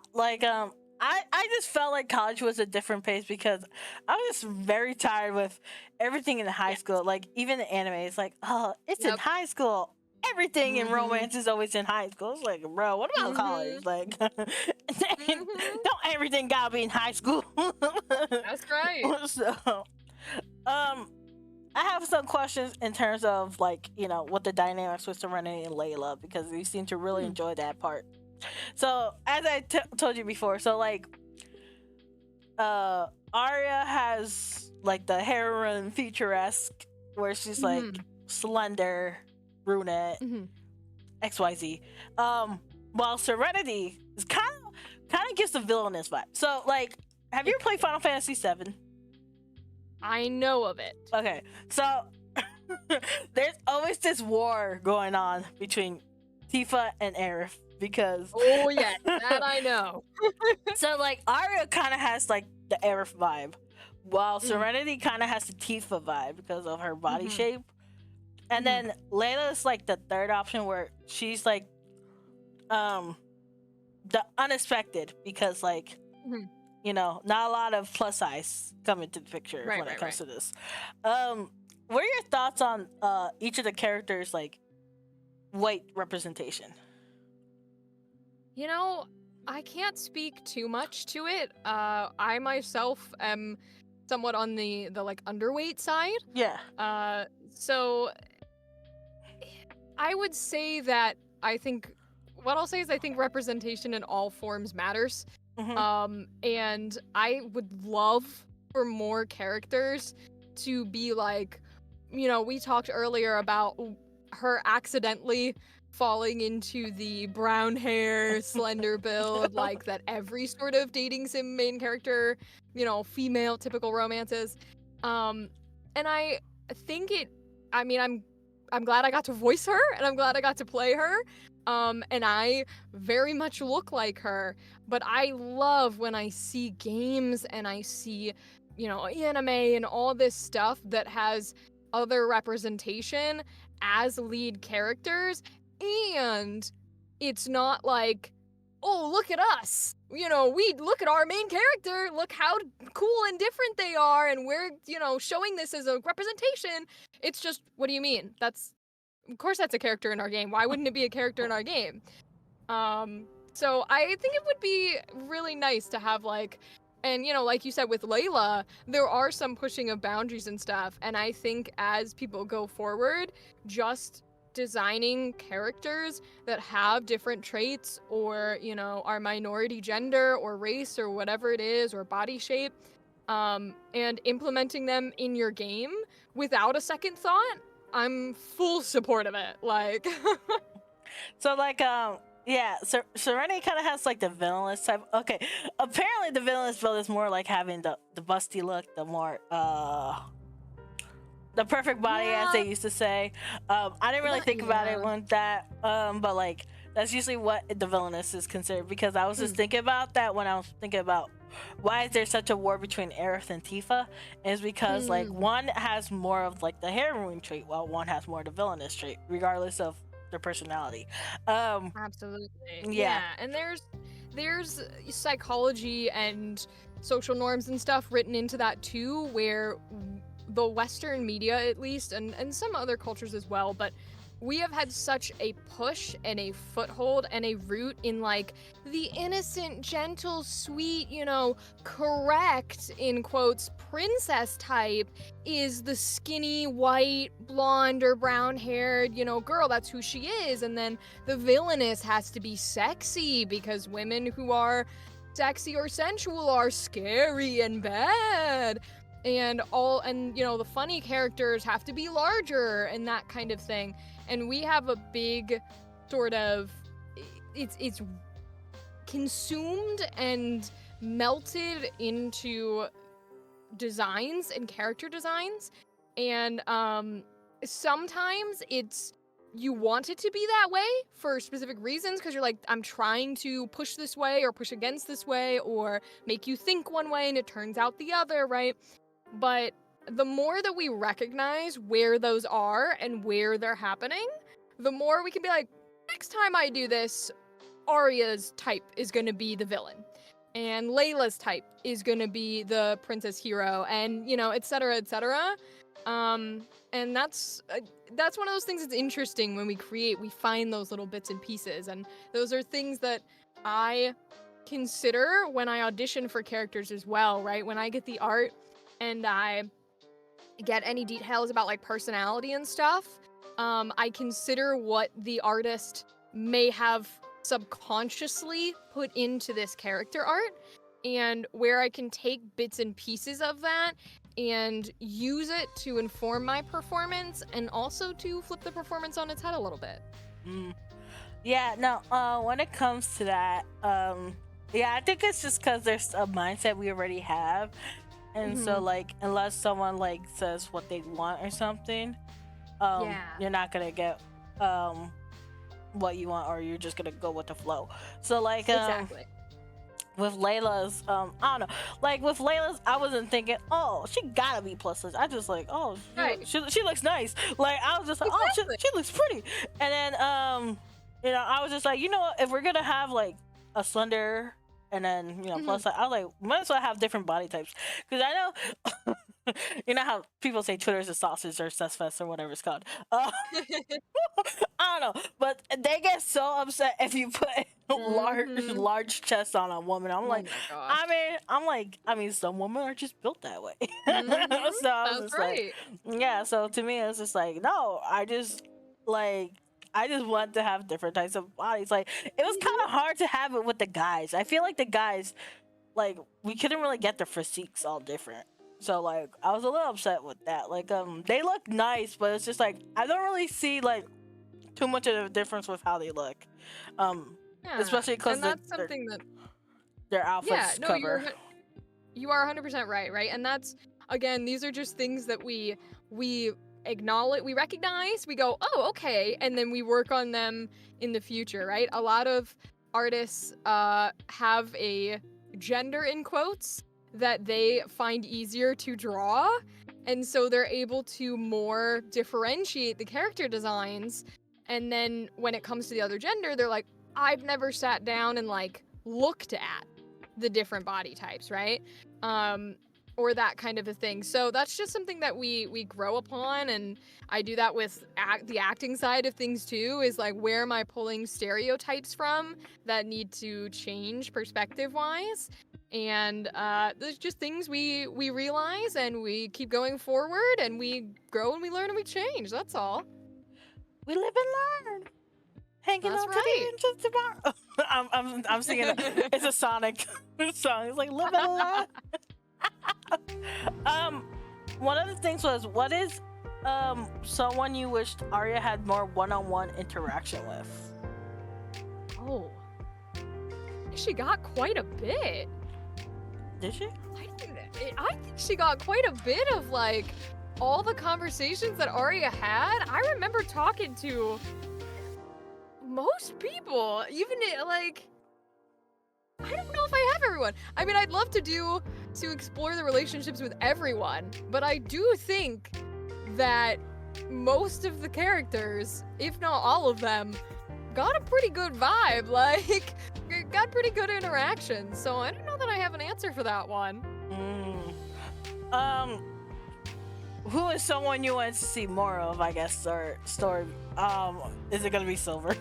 just felt like college was a different pace because I was just very tired with everything in high school. Like, even the anime, it's like, oh, it's in high school. Everything in romance is always in high school. It's like, bro, what about college? Like, don't everything gotta be in high school. That's right. So, I have some questions in terms of like, what the dynamics with Serenity and Layla, because we seem to really enjoy that part So as I told you before, so like Aria has like the heroine feature-esque where she's like slender, brunette, XYZ. While Serenity is kind of gives the villainous vibe. So like, have you ever played Final Fantasy VII? I know of it. Okay, so there's always this war going on between Tifa and Aerith because Oh yeah, that I know. so like Aria kind of has like the Aerith vibe, while Serenity kind of has the Tifa vibe because of her body shape. And then Layla's like the third option where she's like the unexpected because like you know, not a lot of plus size come into the picture when it comes to this. What are your thoughts on each of the characters like white representation? You know, I can't speak too much to it. I myself am somewhat on the like underweight side. Yeah. So I would say that I think what I'll say is I think representation in all forms matters. And I would love for more characters to be like, you know, we talked earlier about her accidentally falling into the brown hair, slender build, like that every sort of dating sim main character, you know, female typical romances. And I think I mean, I'm glad I got to voice her and I'm glad I got to play her. And I very much look like her, but I love when I see games and I see, you know, anime and all this stuff that has other representation as lead characters, and it's not like, oh, look at us, you know, we look at our main character, look how cool and different they are, and we're, you know, showing this as a representation. It's just, what do you mean? Of course that's a character in our game. Why wouldn't it be a character in our game? So I think it would be really nice to have like, and you know, like you said with Layla, there are some pushing of boundaries and stuff. And I think as people go forward, just designing characters that have different traits or, you know, are minority gender or race or whatever it is, or body shape, and implementing them in your game without a second thought, I'm full support of it. Like, so like yeah, Serenity kind of has like the villainous type. Okay, apparently the villainous build is more like having the busty look, the more the perfect body, as they used to say. I didn't really think about it when that, but like that's usually what the villainous is considered, because I was just thinking about that when I was thinking about why is there such a war between Aerith and Tifa, is because like one has more of like the heroine trait while one has more of the villainous trait, regardless of their personality. Absolutely. Yeah. And there's psychology and social norms and stuff written into that too, where the Western media, at least, and some other cultures as well, but we have had such a push and a foothold and a root in like the innocent, gentle, sweet, you know, correct, in quotes, princess type is the skinny, white, blonde or brown haired, you know, girl. That's who she is. And then the villainess has to be sexy because women who are sexy or sensual are scary and bad. And you know, the funny characters have to be larger and that kind of thing. And we have a big sort of, it's consumed and melted into designs and character designs. And sometimes you want it to be that way for specific reasons, because you're like, I'm trying to push this way or push against this way or make you think one way and it turns out the other, right? But the more that we recognize where those are and where they're happening, the more we can be like, next time I do this, Aria's type is going to be the villain, and Layla's type is going to be the princess hero, and, you know, etc., etc. And that's one of those things that's interesting when we create. We find those little bits and pieces, and those are things that I consider when I audition for characters as well, right? When I get the art and I get any details about like personality and stuff, I consider what the artist may have subconsciously put into this character art, and where I can take bits and pieces of that and use it to inform my performance and also to flip the performance on its head a little bit. Yeah, no, when it comes to that, yeah, I think it's just because there's a mindset we already have. And so, like, unless someone, like, says what they want or something, you're not gonna get, what you want, or you're just gonna go with the flow. So, like, Exactly. with Layla's, I don't know, like with Layla's, I wasn't thinking, oh, she gotta be plus size. I just like, oh, she looks nice. Like, I was just like, Exactly. oh, she looks pretty. And then, you know, I was just like, you know what, if we're gonna have like a slender and then, you know, plus size, I was like, might as well have different body types, because I know you know how people say Twitter's a sausage or cessfest or whatever it's called. I don't know, but they get so upset if you put large chest on a woman. I'm like, I mean, some women are just built that way. So I was just like, yeah. So to me, it's just like, no, I just want to have different types of bodies. Like, it was kind of hard to have it with the guys. I feel like the guys, like, we couldn't really get their physiques all different. So, like, I was a little upset with that. Like, they look nice, but it's just like, I don't really see, like, too much of a difference with how they look. Especially because that's something that their outfits cover. You are 100% right? And that's, again, these are just things that we acknowledge, we recognize, we go, oh, okay, and then we work on them in the future, right? A lot of artists have a gender in quotes that they find easier to draw, and so they're able to more differentiate the character designs. And then when it comes to the other gender, they're like, I've never sat down and like looked at the different body types, right? Or that kind of a thing. So that's just something that we grow upon, and I do that with the acting side of things too, is like, where am I pulling stereotypes from that need to change perspective wise? And there's just things we realize, and we keep going forward, and we grow and we learn and we change. That's all. We live and learn. Hanging out today and just tomorrow. I'm singing it. It's a Sonic song. It's like live and learn. One of the things was, what is someone you wished Aria had more one-on-one interaction with? Oh, she got quite a bit. Did she? I think she got quite a bit of, like, all the conversations that Aria had. I remember talking to most people, even like, I don't know if I have everyone. I mean, I'd love to explore the relationships with everyone, but I do think that most of the characters, if not all of them, got a pretty good vibe, like, got pretty good interactions. So I don't know that I have an answer for that one. Who is someone you want to see more of, I guess, or story? Is it gonna be Silver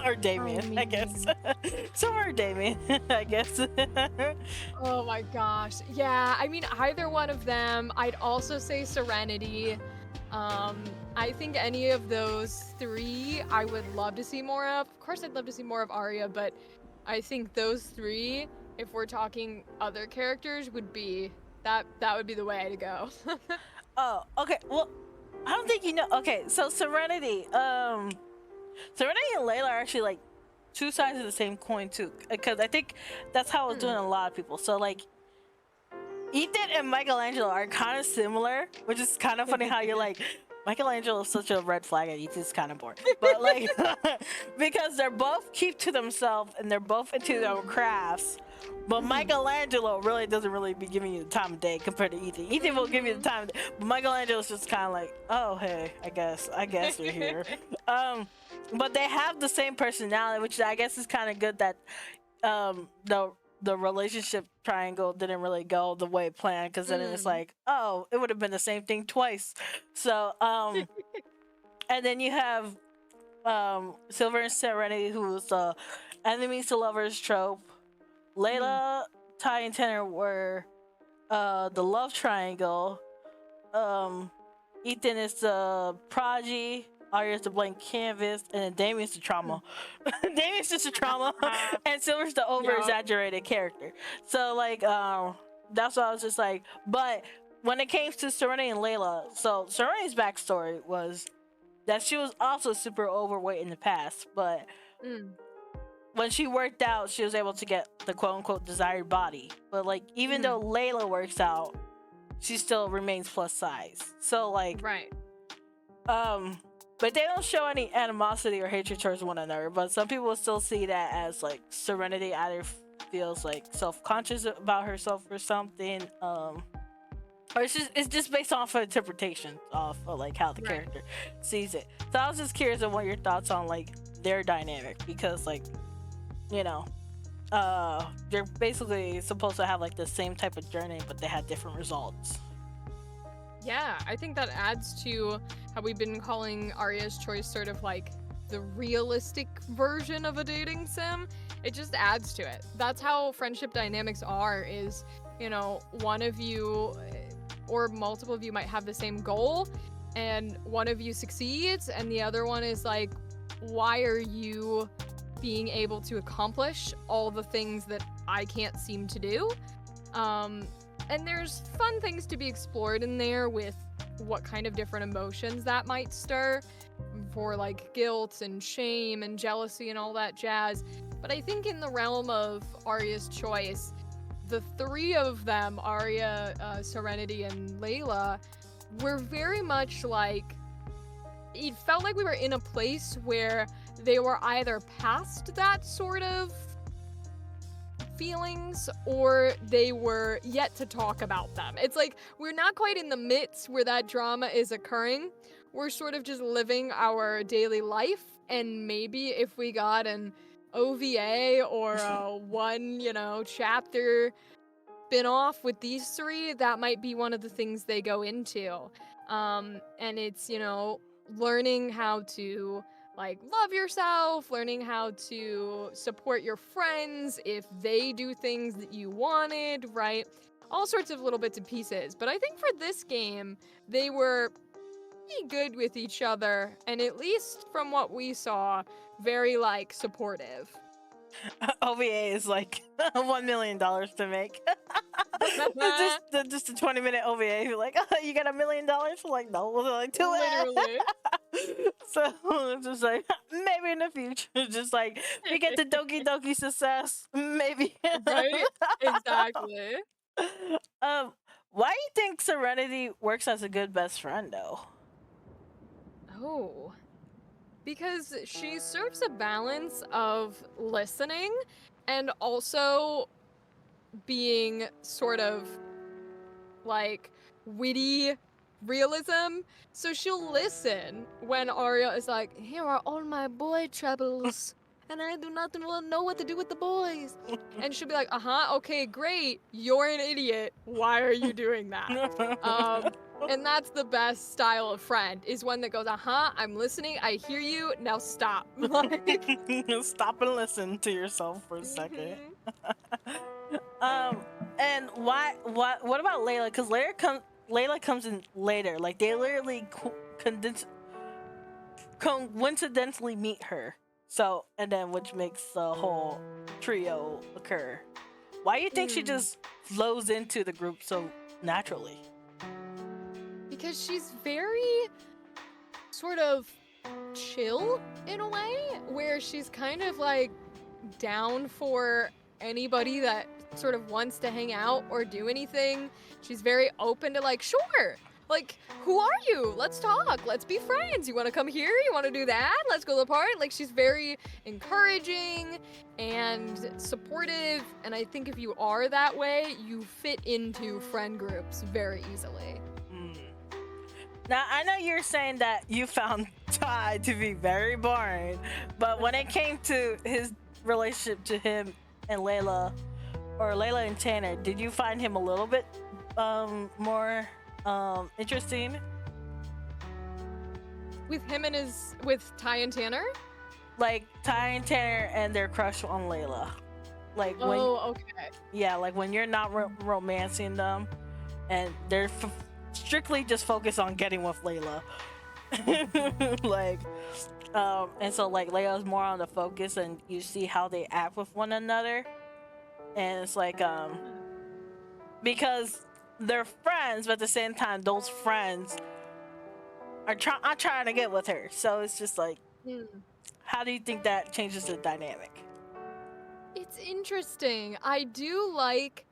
or Damien? I guess Silver or Damien, I guess. Oh my gosh, yeah. I mean, either one of them. I'd also say Serenity. I think any of those three I would love to see more of. Of course, I'd love to see more of Aria, but I think those three, if we're talking other characters, would be that would be the way to go. Oh, okay. Well, I don't think you know. Okay, so Serenity, Serenity and Layla are actually like two sides of the same coin too, because I think that's how it's doing a lot of people. So like, Ethan and Michelangelo are kind of similar, which is kind of funny how you're like, Michelangelo is such a red flag and Ethan's kind of boring, but like, because they're both keep to themselves and they're both into their crafts. But Michelangelo really doesn't really be giving you the time of day compared to Ethan. Ethan will give you the time of day, but Michelangelo's just kind of like, oh, hey, I guess we're here. But they have the same personality, which I guess is kind of good that the relationship triangle didn't really go the way planned, because then it's like, oh, it would have been the same thing twice. So, and then you have Silver and Serenity, who was the enemies to lovers trope. Layla, Ty, and Tanner were the love triangle. Ethan is the prodigy, Aria's the blank canvas, and then Damien's the trauma. Damien's just a trauma, and Silver's the over-exaggerated character. So like, that's why I was just like, but when it came to Serenity and Layla, so Serenity's backstory was that she was also super overweight in the past, but when she worked out, she was able to get the quote-unquote desired body. But like, even though Layla works out, she still remains plus size. So like, but they don't show any animosity or hatred towards one another. But some people will still see that as like Serenity either feels like self-conscious about herself or something, or it's just based off of interpretation of like how the character sees it. So I was just curious on what your thoughts on like their dynamic, because like, you know, they're basically supposed to have like the same type of journey, but they had different results. Yeah, I think that adds to how we've been calling Aria's choice sort of like the realistic version of a dating sim. It just adds to it. That's how friendship dynamics are, is, you know, one of you or multiple of you might have the same goal, and one of you succeeds and the other one is like, why are you being able to accomplish all the things that I can't seem to do? And there's fun things to be explored in there with what kind of different emotions that might stir, for like guilt and shame and jealousy and all that jazz. But I think in the realm of Aria's choice, the three of them, Aria, Serenity, and Layla, were very much like, it felt like we were in a place where they were either past that sort of feelings or they were yet to talk about them. It's like we're not quite in the midst where that drama is occurring. We're sort of just living our daily life, and maybe if we got an OVA or a one, you know, chapter spin-off with these three, that might be one of the things they go into. And it's, you know, learning how to like love yourself, learning how to support your friends if they do things that you wanted, right? All sorts of little bits and pieces. But I think for this game, they were pretty good with each other, and at least from what we saw, very like supportive. OVA is like $1 million to make. just a 20-minute OVA. You're like, oh, you got $1 million? Like, no, like do it. Literally. So it's just like, maybe in the future, just like we get the Doki Doki success, maybe. Right? Exactly. Why do you think Serenity works as a good best friend though? Oh. Because she serves a balance of listening and also being sort of like witty realism. So she'll listen when Aria is like, here are all my boy troubles and I do not know what to do with the boys. And she'll be like, okay, great, you're an idiot, why are you doing that? And that's the best style of friend, is one that goes, I'm listening, I hear you, now stop. Stop and listen to yourself for a second. And what about Layla? Because Layla comes in later. Like, they literally coincidentally meet her. So, and then which makes the whole trio occur. Why do you think she just flows into the group so naturally? Because she's very sort of chill in a way, where she's kind of like down for anybody that sort of wants to hang out or do anything. She's very open to like, sure, like, who are you? Let's talk. Let's be friends. You want to come here? You want to do that? Let's go to the party. Like, she's very encouraging and supportive. And I think if you are that way, you fit into friend groups very easily. Now, I know you're saying that you found Ty to be very boring, but when it came to his relationship to him and Layla, or Layla and Tanner, did you find him a little bit more interesting? With him and with Ty and Tanner? Like, Ty and Tanner and their crush on Layla. Like, okay. Yeah, like when you're not romancing them and they're strictly just focused on getting with Layla. like, and so like Layla's more on the focus, and you see how they act with one another, and it's like because they're friends, but at the same time, those friends are trying to get with her. So it's just like, how do you think that changes the dynamic? It's interesting. I do like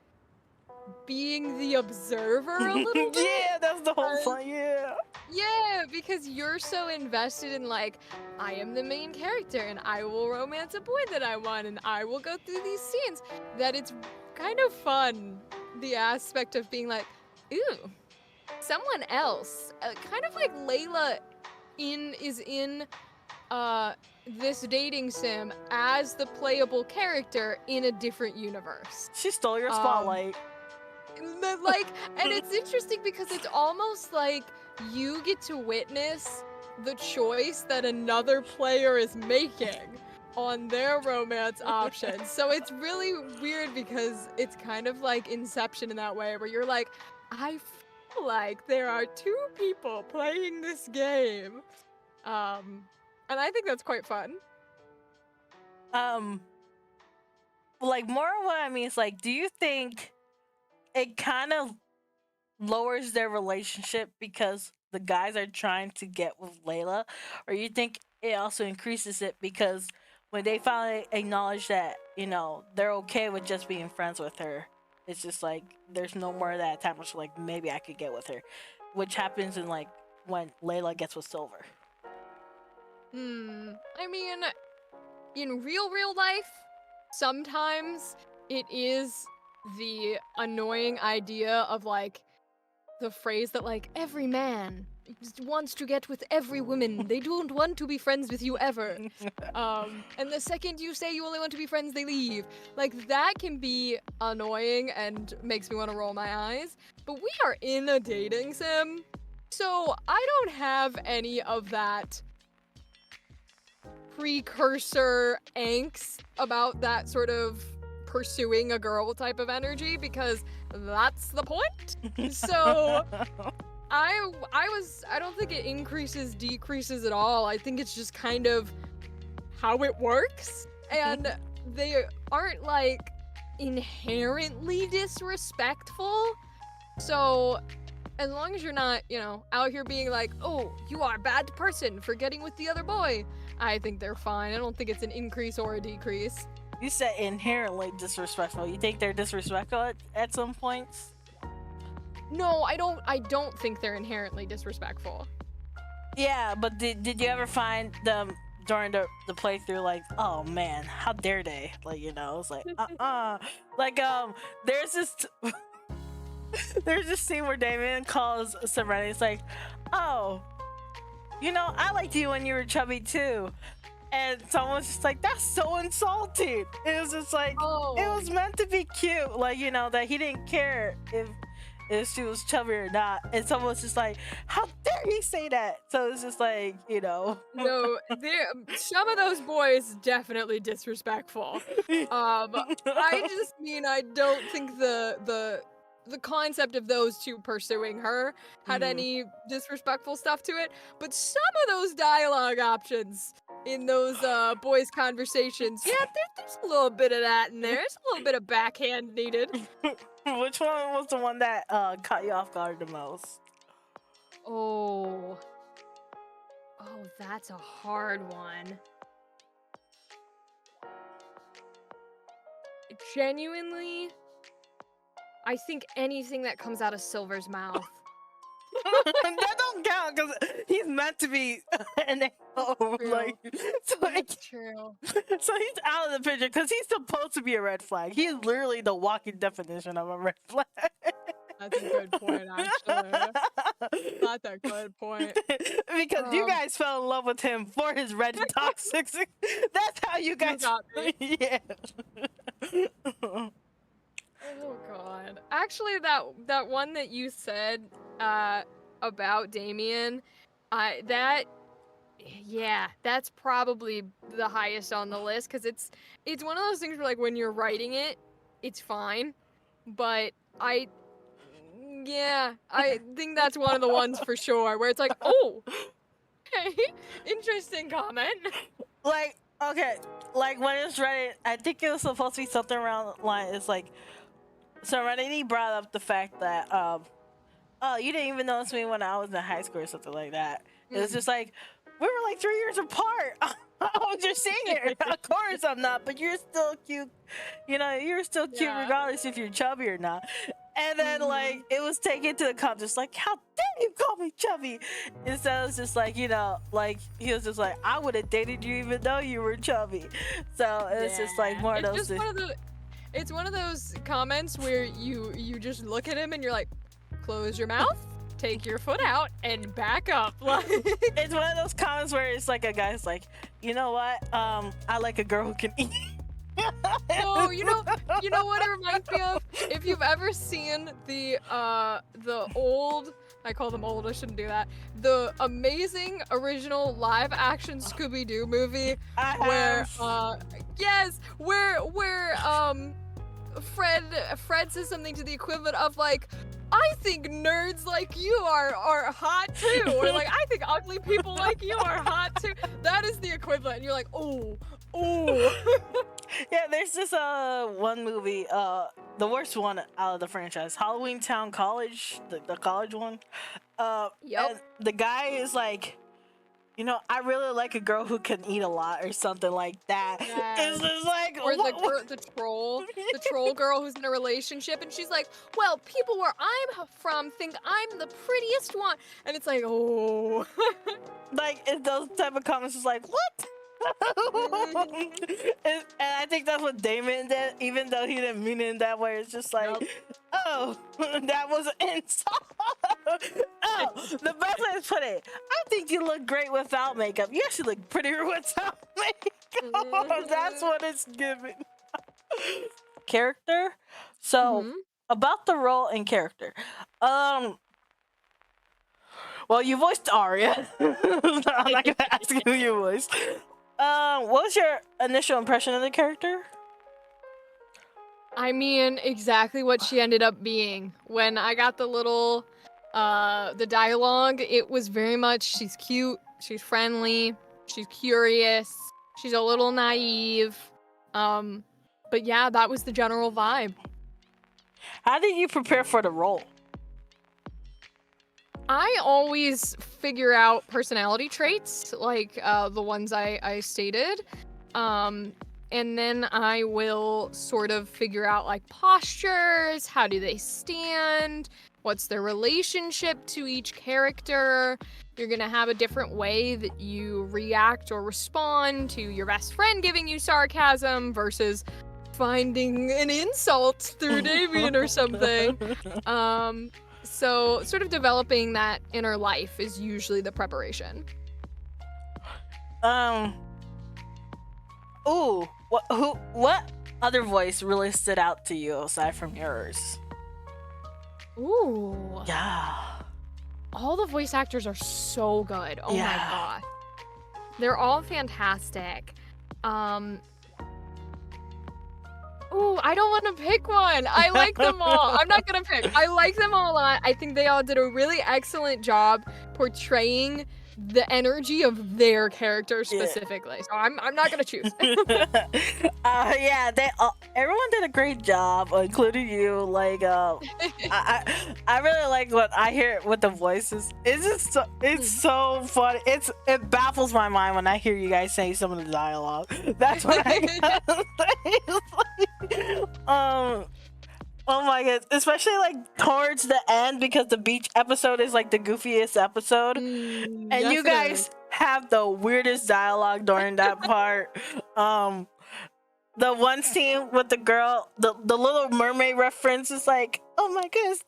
being the observer a little bit. Yeah, that's the whole point. Yeah. Yeah, because you're so invested in like, I am the main character and I will romance a boy that I want and I will go through these scenes, that it's kind of fun, the aspect of being like, ooh, someone else. Kind of like Layla is in this dating sim as the playable character in a different universe. She stole your spotlight. Like, and it's interesting because it's almost like you get to witness the choice that another player is making on their romance options. So it's really weird because it's kind of like Inception in that way, where you're like, I feel like there are two people playing this game. And I think that's quite fun. Like, more of what I mean is like, do you think it kind of lowers their relationship because the guys are trying to get with Layla, or you think it also increases it because when they finally acknowledge that, you know, they're okay with just being friends with her, it's just like there's no more of that attachment, like maybe I could get with her, which happens in like when Layla gets with Silver. I mean, in real life, sometimes it is the annoying idea of like the phrase that like every man wants to get with every woman. They don't want to be friends with you ever. And the second you say you only want to be friends, they leave. Like, that can be annoying and makes me want to roll my eyes. But we are in a dating sim, so I don't have any of that precursor angst about that sort of pursuing a girl type of energy, because that's the point. So I don't think it increases, decreases at all. I think it's just kind of how it works, and they aren't like inherently disrespectful. So as long as you're not, you know, out here being like, oh, you are a bad person for getting with the other boy, I think they're fine. I don't think it's an increase or a decrease. You said inherently disrespectful. You think they're disrespectful at some points? No, I don't think they're inherently disrespectful. Yeah, but did you ever find them during the playthrough like, oh man, how dare they? Like, you know, it's like like there's this there's this scene where Damien calls Serenity. It's like, oh, you know, I liked you when you were chubby too. And someone's just like, that's so insulting. It was just like, it was meant to be cute. Like, you know, that he didn't care if she was chubby or not. And someone's just like, how dare he say that? So it's just like, you know. No, some of those boys definitely disrespectful. I just mean, I don't think the concept of those two pursuing her had any disrespectful stuff to it, but some of those dialogue options in those boys' conversations, yeah, there's a little bit of that in there. There's a little bit of backhand needed. Which one was the one that caught you off guard the most? Oh, that's a hard one. Genuinely, I think anything that comes out of Silver's mouth. That don't count because he's meant to be an a-hole. Like, so that's true. So he's out of the picture because he's supposed to be a red flag. He's literally the walking definition of a red flag. That's a good point, actually. That's a good point. Because you guys fell in love with him for his red toxic. That's how you guys. got me. Yeah. Oh god. Actually, that one that you said about Damien, that's probably the highest on the list, because it's one of those things where, like, when you're writing it, it's fine, but I think that's one of the ones for sure where it's like, oh, Okay, interesting comment. Like, okay, like when it's Reddit, I think it was supposed to be something around the line. It's like Serenity brought up the fact that oh, you didn't even notice me when I was in high school or something like that. It was just like we were like 3 years apart. I was just senior. Of course I'm not, but you're still cute. You know, you're still cute regardless if you're chubby or not. And then like it was taken to the comments, just like, how dare you call me chubby? Instead, it was just like, you know, like he was just like, I would have dated you even though you were chubby. So it's just like more of those things. It's one of those comments where you just look at him and you're like, close your mouth, take your foot out, and back up. It's one of those comments where it's like a guy's like, you know what? I like a girl who can eat. Oh, you know what it reminds me of? If you've ever seen the old, I call them old, I shouldn't do that, the amazing original live action Scooby-Doo movie where Fred says something to the equivalent of like, I think nerds like you are hot too, or like, I think ugly people like you are hot too. That is the equivalent. And you're like, oh. Yeah, there's this one movie, the worst one out of the franchise, Halloween Town College, the college one. Yep. The guy is like, you know, I really like a girl who can eat a lot or something like that. Yes. It's just like, or the troll girl who's in a relationship, and she's like, well, people where I'm from think I'm the prettiest one, and it's like, oh. Like, those type of comments is like, what? And I think that's what Damon did, even though he didn't mean it in that way. It's just like, oh, that was an insult. Oh, the best way to put it, I think you look great without makeup. You actually look prettier without makeup. That's what it's giving. Character. So about the role and character. Well, you voiced Aria. I'm not gonna ask who you voiced. What was your initial impression of the character? I mean, exactly what she ended up being. When I got the little, the dialogue, it was very much, she's cute, she's friendly, she's curious, she's a little naive. But yeah, that was the general vibe. How did you prepare for the role? I always figure out personality traits, like the ones I stated. And then I will sort of figure out like postures, how do they stand, what's their relationship to each character. You're gonna have a different way that you react or respond to your best friend giving you sarcasm versus finding an insult through Davian or something. So sort of developing that inner life is usually the preparation. Ooh, what other voice really stood out to you aside from yours? Ooh. Yeah. All the voice actors are so good. Oh my god. They're all fantastic. Ooh, I don't want to pick one. I like them all. I'm not gonna pick. I like them all a lot. I think they all did a really excellent job portraying the energy of their character specifically. So I'm not gonna choose. Yeah, everyone did a great job, including you. Like, I really like what I hear with the voices. It's so funny. It baffles my mind when I hear you guys say some of the dialogue. That's what I oh my god, especially like towards the end, because the beach episode is like the goofiest episode, and yes, you guys have the weirdest dialogue during that part. The one scene with the girl, the Little Mermaid reference is like, oh my goodness.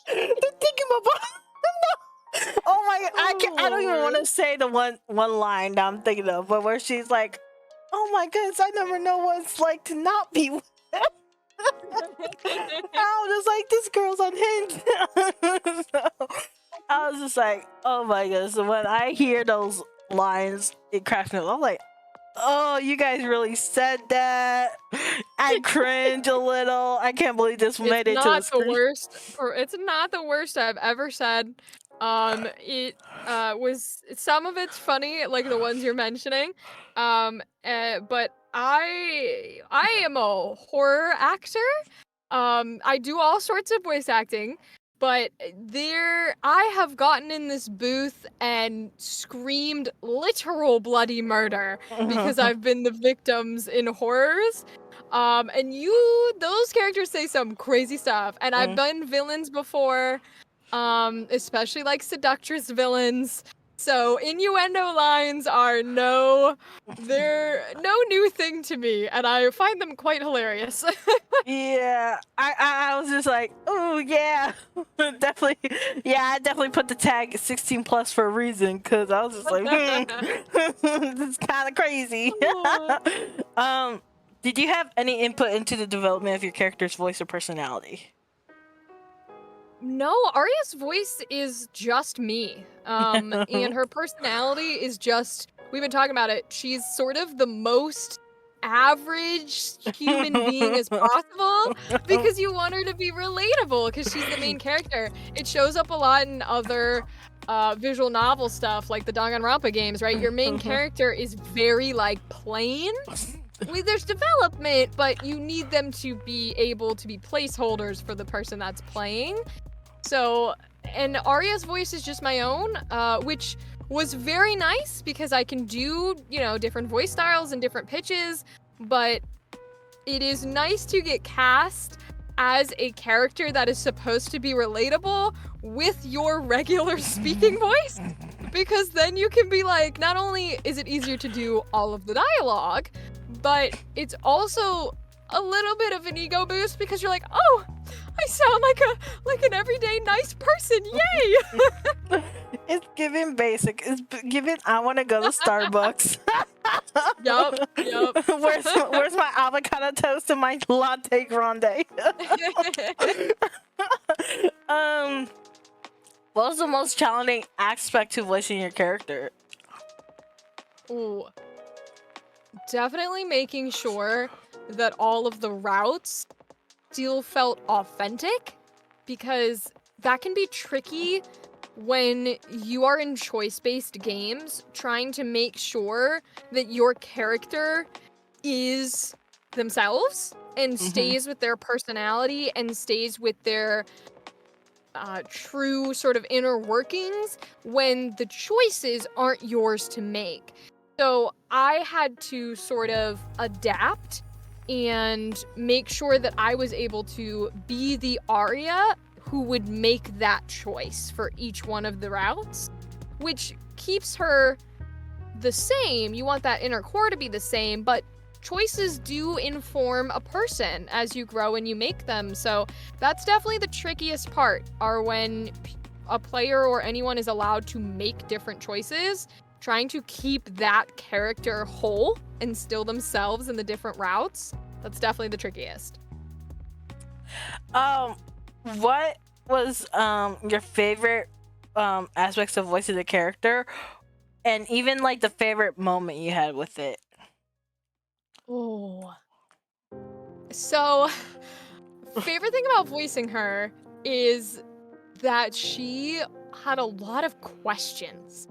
They're thinking about oh my god, I don't even want to say the one line that I'm thinking of, but where she's like, oh my goodness, I never know what it's like to not be with. I was just like, this girl's unhinged. So, I was just like, oh my goodness. So when I hear those lines, it cracks me up. I'm like, Oh, you guys really said that. I cringe a little. I can't believe this made it to the screen. It's not the worst I've ever said. It was some of it's funny, like the ones you're mentioning. But I am a horror actor. I do all sorts of voice acting, but I have gotten in this booth and screamed literal bloody murder because I've been the victims in horrors. And those characters say some crazy stuff, and I've been villains before, especially like seductress villains. So innuendo lines are they're no new thing to me, and I find them quite hilarious. Yeah, I was just like, oh yeah, definitely. Yeah, I definitely put the tag 16 plus for a reason, because I was just like, this is kind of crazy. Did you have any input into the development of your character's voice or personality? No, Aria's voice is just me. And her personality is just, we've been talking about it, she's sort of the most average human being as possible because you want her to be relatable because she's the main character. It shows up a lot in other visual novel stuff like the Danganronpa games, right? Your main character is very like plain. There's development, but you need them to be able to be placeholders for the person that's playing. So, and Aria's voice is just my own, which was very nice because I can do, different voice styles and different pitches, but it is nice to get cast as a character that is supposed to be relatable with your regular speaking voice, because then you can be like, not only is it easier to do all of the dialogue, but it's also a little bit of an ego boost because you're like, oh, I sound like an everyday nice person, yay! It's giving basic. It's giving I want to go to Starbucks. Yup. Where's my avocado toast and my latte grande? What was the most challenging aspect to voicing your character? Ooh. Definitely making sure that all of the routes still felt authentic, because that can be tricky when you are in choice-based games, trying to make sure that your character is themselves and stays with their personality and stays with their true sort of inner workings when the choices aren't yours to make. So I had to sort of adapt and make sure that I was able to be the Aria who would make that choice for each one of the routes, which keeps her the same. You want that inner core to be the same, but choices do inform a person as you grow and you make them. So that's definitely the trickiest part, are when a player or anyone is allowed to make different choices, trying to keep that character whole and still themselves in the different routes. That's definitely the trickiest. What was your favorite aspects of voicing the character, and even like the favorite moment you had with it? Oh. So, favorite thing about voicing her is that she had a lot of questions.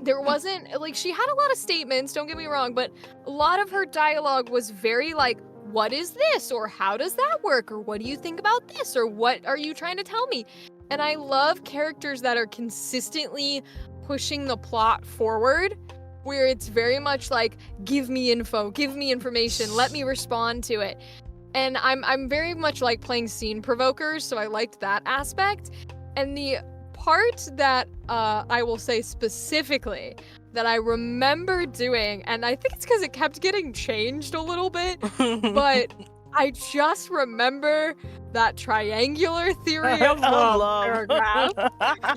There wasn't, like, she had a lot of statements, don't get me wrong, but a lot of her dialogue was very like, what is this? Or how does that work? Or what do you think about this? Or what are you trying to tell me? And I love characters that are consistently pushing the plot forward, where it's very much like, give me info, give me information, let me respond to it. And I'm very much like playing scene provokers, so I liked that aspect. And the part that I will say specifically that I remember doing, and I think it's because it kept getting changed a little bit, but I just remember that triangular theory of love paragraph.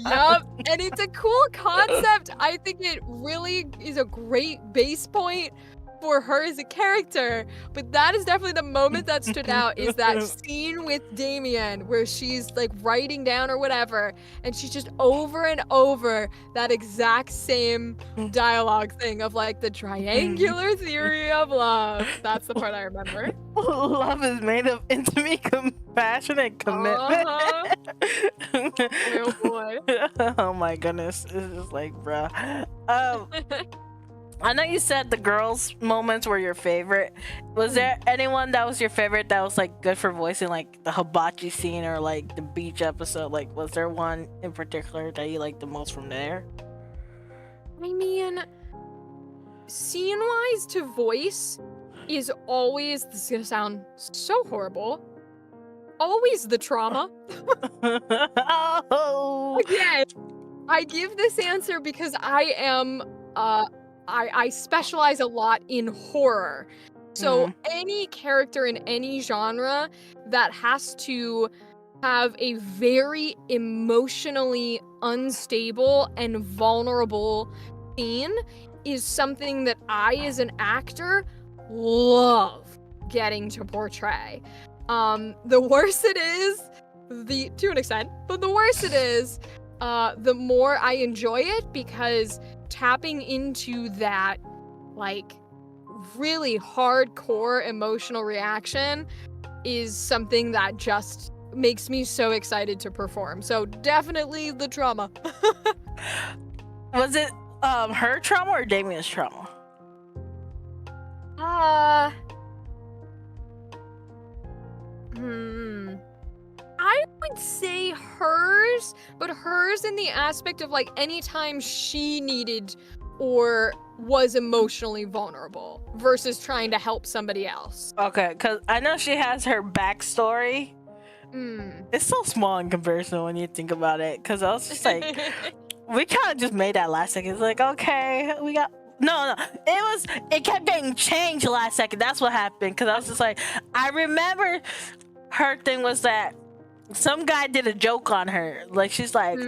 Yup, and it's a cool concept. I think it really is a great base point for her as a character, but that is definitely the moment that stood out, is that scene with Damien where she's like writing down or whatever, and she's just over and over that exact same dialogue thing of like the triangular theory of love. That's the part I remember. Love is made of intimate compassion and commitment. Oh boy. Oh my goodness. It's just like, bruh. I know you said the girls' moments were your favorite. Was there anyone that was your favorite that was like good for voicing, like the hibachi scene or like the beach episode? Like, was there one in particular that you liked the most from there? I mean, scene-wise to voice is always, this is gonna sound so horrible, always the trauma. Oh! Again, I give this answer because I am, I specialize a lot in horror. So any character in any genre that has to have a very emotionally unstable and vulnerable scene is something that I, as an actor, love getting to portray. The worse it is, to an extent, but the worse it is, the more I enjoy it, because tapping into that, like, really hardcore emotional reaction is something that just makes me so excited to perform. So definitely the trauma. Was it her trauma or Damien's trauma? I would say hers, but hers in the aspect of like anytime she needed or was emotionally vulnerable versus trying to help somebody else. Okay, because I know she has her backstory. It's so small in comparison when you think about it, because I was just like, we kind of just made that last second. It's like, okay, we got... No, it kept getting changed last second. That's what happened, because I was just like, I remember her thing was that some guy did a joke on her. Like, she's like,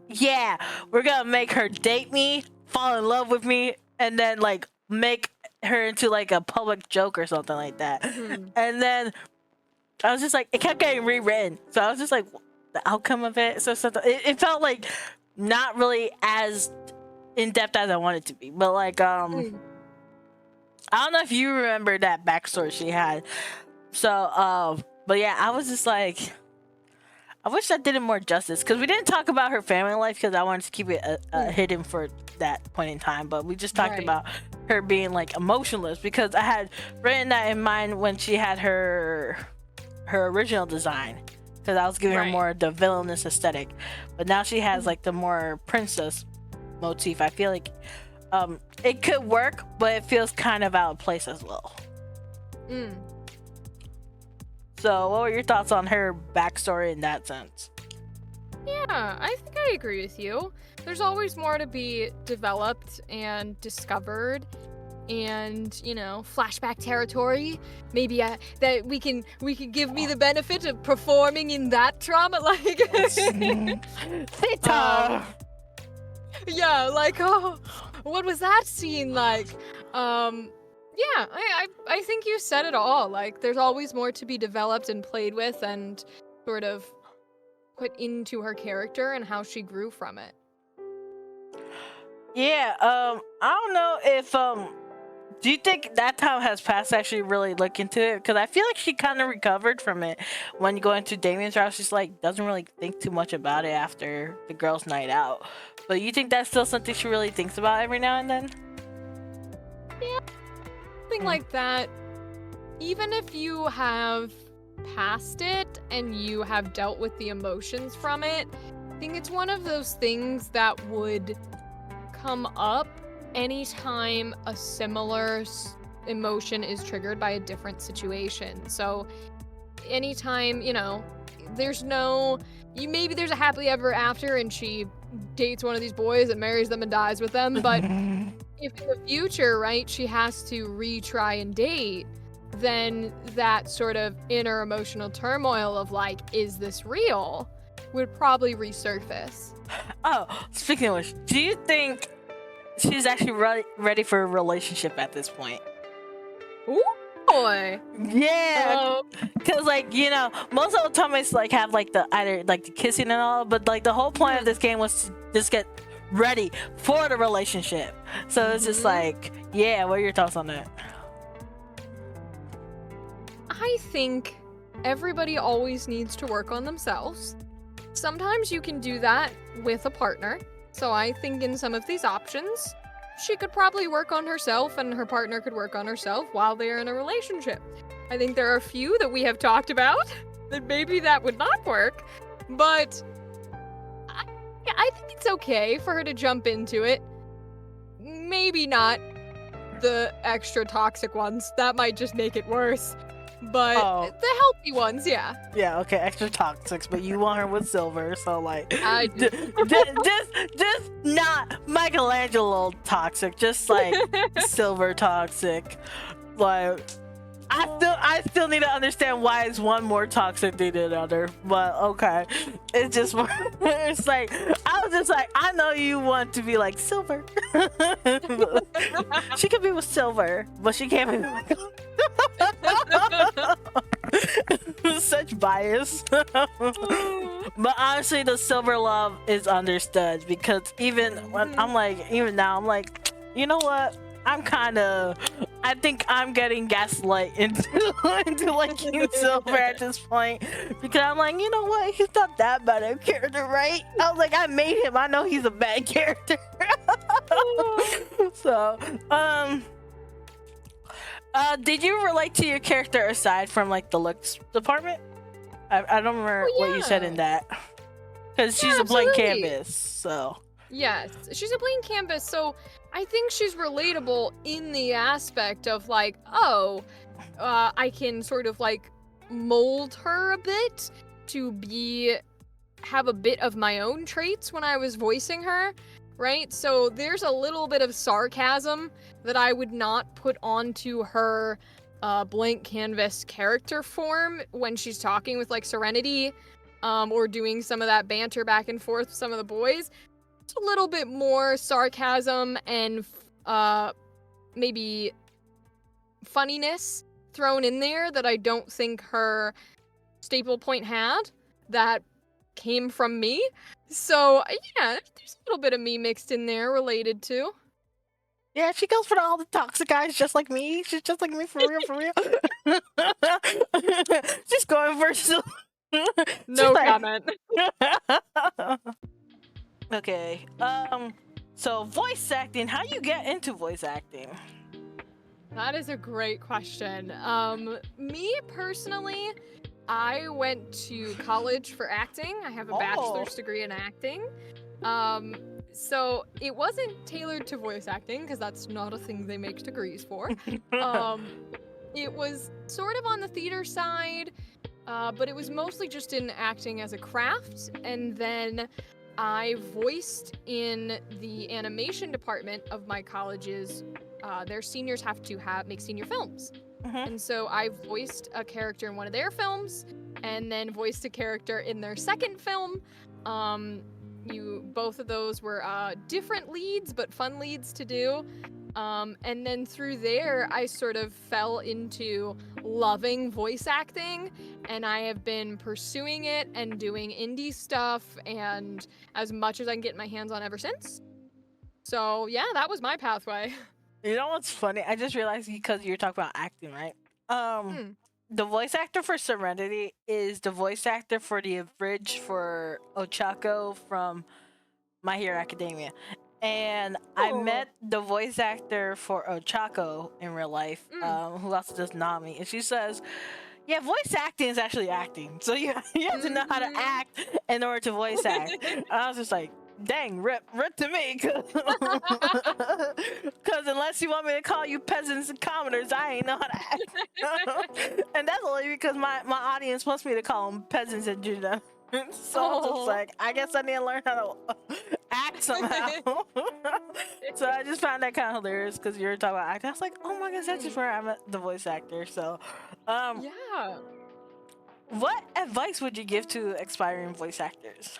yeah, we're gonna make her date me, fall in love with me, and then like make her into like a public joke or something like that. And then I was just like, it kept getting rewritten. So I was just like, the outcome of it. So it felt like not really as in depth as I wanted it to be. But like, I don't know if you remember that backstory she had. So, but yeah, I was just like, I wish I did it more justice, because we didn't talk about her family life because I wanted to keep it hidden for that point in time. But we just talked about her being like emotionless, because I had written that in mind when she had her original design, because I was giving her more the villainous aesthetic, but now she has like the more princess motif. I feel like it could work, but it feels kind of out of place as well. So what were your thoughts on her backstory in that sense? Yeah, I think I agree with you. There's always more to be developed and discovered, and, you know, flashback territory. Maybe that we can give me the benefit of performing in that trauma, like yeah, like, oh, what was that scene like? Yeah, I think you said it all. Like, there's always more to be developed and played with and sort of put into her character and how she grew from it. Yeah, I don't know if do you think that time has passed to actually really look into it? Because I feel like she kind of recovered from it when you go into Damien's house. She's like, doesn't really think too much about it after the girls' night out. But you think that's still something she really thinks about every now and then? Yeah, something like that. Even if you have passed it and you have dealt with the emotions from it, I think it's one of those things that would come up anytime a similar emotion is triggered by a different situation. So anytime, you know, maybe there's a happily ever after and she dates one of these boys and marries them and dies with them, but if in the future, right, she has to retry and date, then that sort of inner emotional turmoil of like, is this real, would probably resurface. Oh, speaking of which, do you think she's actually ready for a relationship at this point? Ooh, boy. Yeah, because like most otames like have like the either like the kissing and all, but like the whole point of this game was to just get ready for the relationship. So it's just like, yeah, what are your thoughts on that? I think everybody always needs to work on themselves. Sometimes you can do that with a partner. So I think in some of these options, she could probably work on herself and her partner could work on herself while they're in a relationship. I think there are a few that we have talked about that maybe that would not work, but I think it's okay for her to jump into it. Maybe not the extra toxic ones. That might just make it worse. But the healthy ones, yeah. Yeah, okay, extra toxics, but you want her with silver, so like, I do. just not Michelangelo toxic, just like silver toxic. Like, I still need to understand why it's one more toxic than the other, but okay. It's just, it's like, I was just like, I know you want to be like silver. She could be with silver, but she can't be with such bias. But honestly, the silver love is understood because even when even now, I'm like, you know what? I think I'm getting gaslight into liking silver at this point, because I'm like, you know what? He's not that bad of a character, right? I was like, I made him. I know he's a bad character. So, did you relate to your character aside from like the looks department? I don't remember what you said in that, because she's a blank canvas. So yes, she's a blank canvas. So I think she's relatable in the aspect of like, I can sort of like mold her a bit to have a bit of my own traits when I was voicing her, right? So there's a little bit of sarcasm that I would not put onto her blank canvas character form when she's talking with like Serenity, or doing some of that banter back and forth with some of the boys. It's a little bit more sarcasm and maybe funniness thrown in there that I don't think her staple point had, that came from me. So yeah, there's a little bit of me mixed in there related to. yeah, she goes for all the toxic guys, just like me. She's just like me, for real, for real. She's going for No comment. Okay. So voice acting. How you get into voice acting? That is a great question. Me personally, I went to college for acting. I have a bachelor's degree in acting. So it wasn't tailored to voice acting because that's not a thing they make degrees for. It was sort of on the theater side, but it was mostly just in acting as a craft. And then I voiced in the animation department of my college's. Their seniors have to make senior films. And so I voiced a character in one of their films, and then voiced a character in their second film. Both of those were different leads, but fun leads to do. And then through there, I sort of fell into loving voice acting, and I have been pursuing it and doing indie stuff and as much as I can get my hands on ever since. So yeah, that was my pathway. You know what's funny? I just realized, because you're talking about acting, right? The voice actor for Serenity is the voice actor for the bridge for Ochako from My Hero Academia. And I met the voice actor for Ochako in real life, who also does Nami. And she says, yeah, voice acting is actually acting. So you have to know how to act in order to voice act. And I was just like, dang, rip to me. Because unless you want me to call you peasants and commoners, I ain't know how to act. And that's only because my audience wants me to call them peasants and Judah. So I was just like, I guess I need to learn how to act somehow. So I just found that kind of hilarious, because you were talking about acting. I was like, oh my gosh, that's just where I met the voice actor. So yeah. What advice would you give to aspiring voice actors?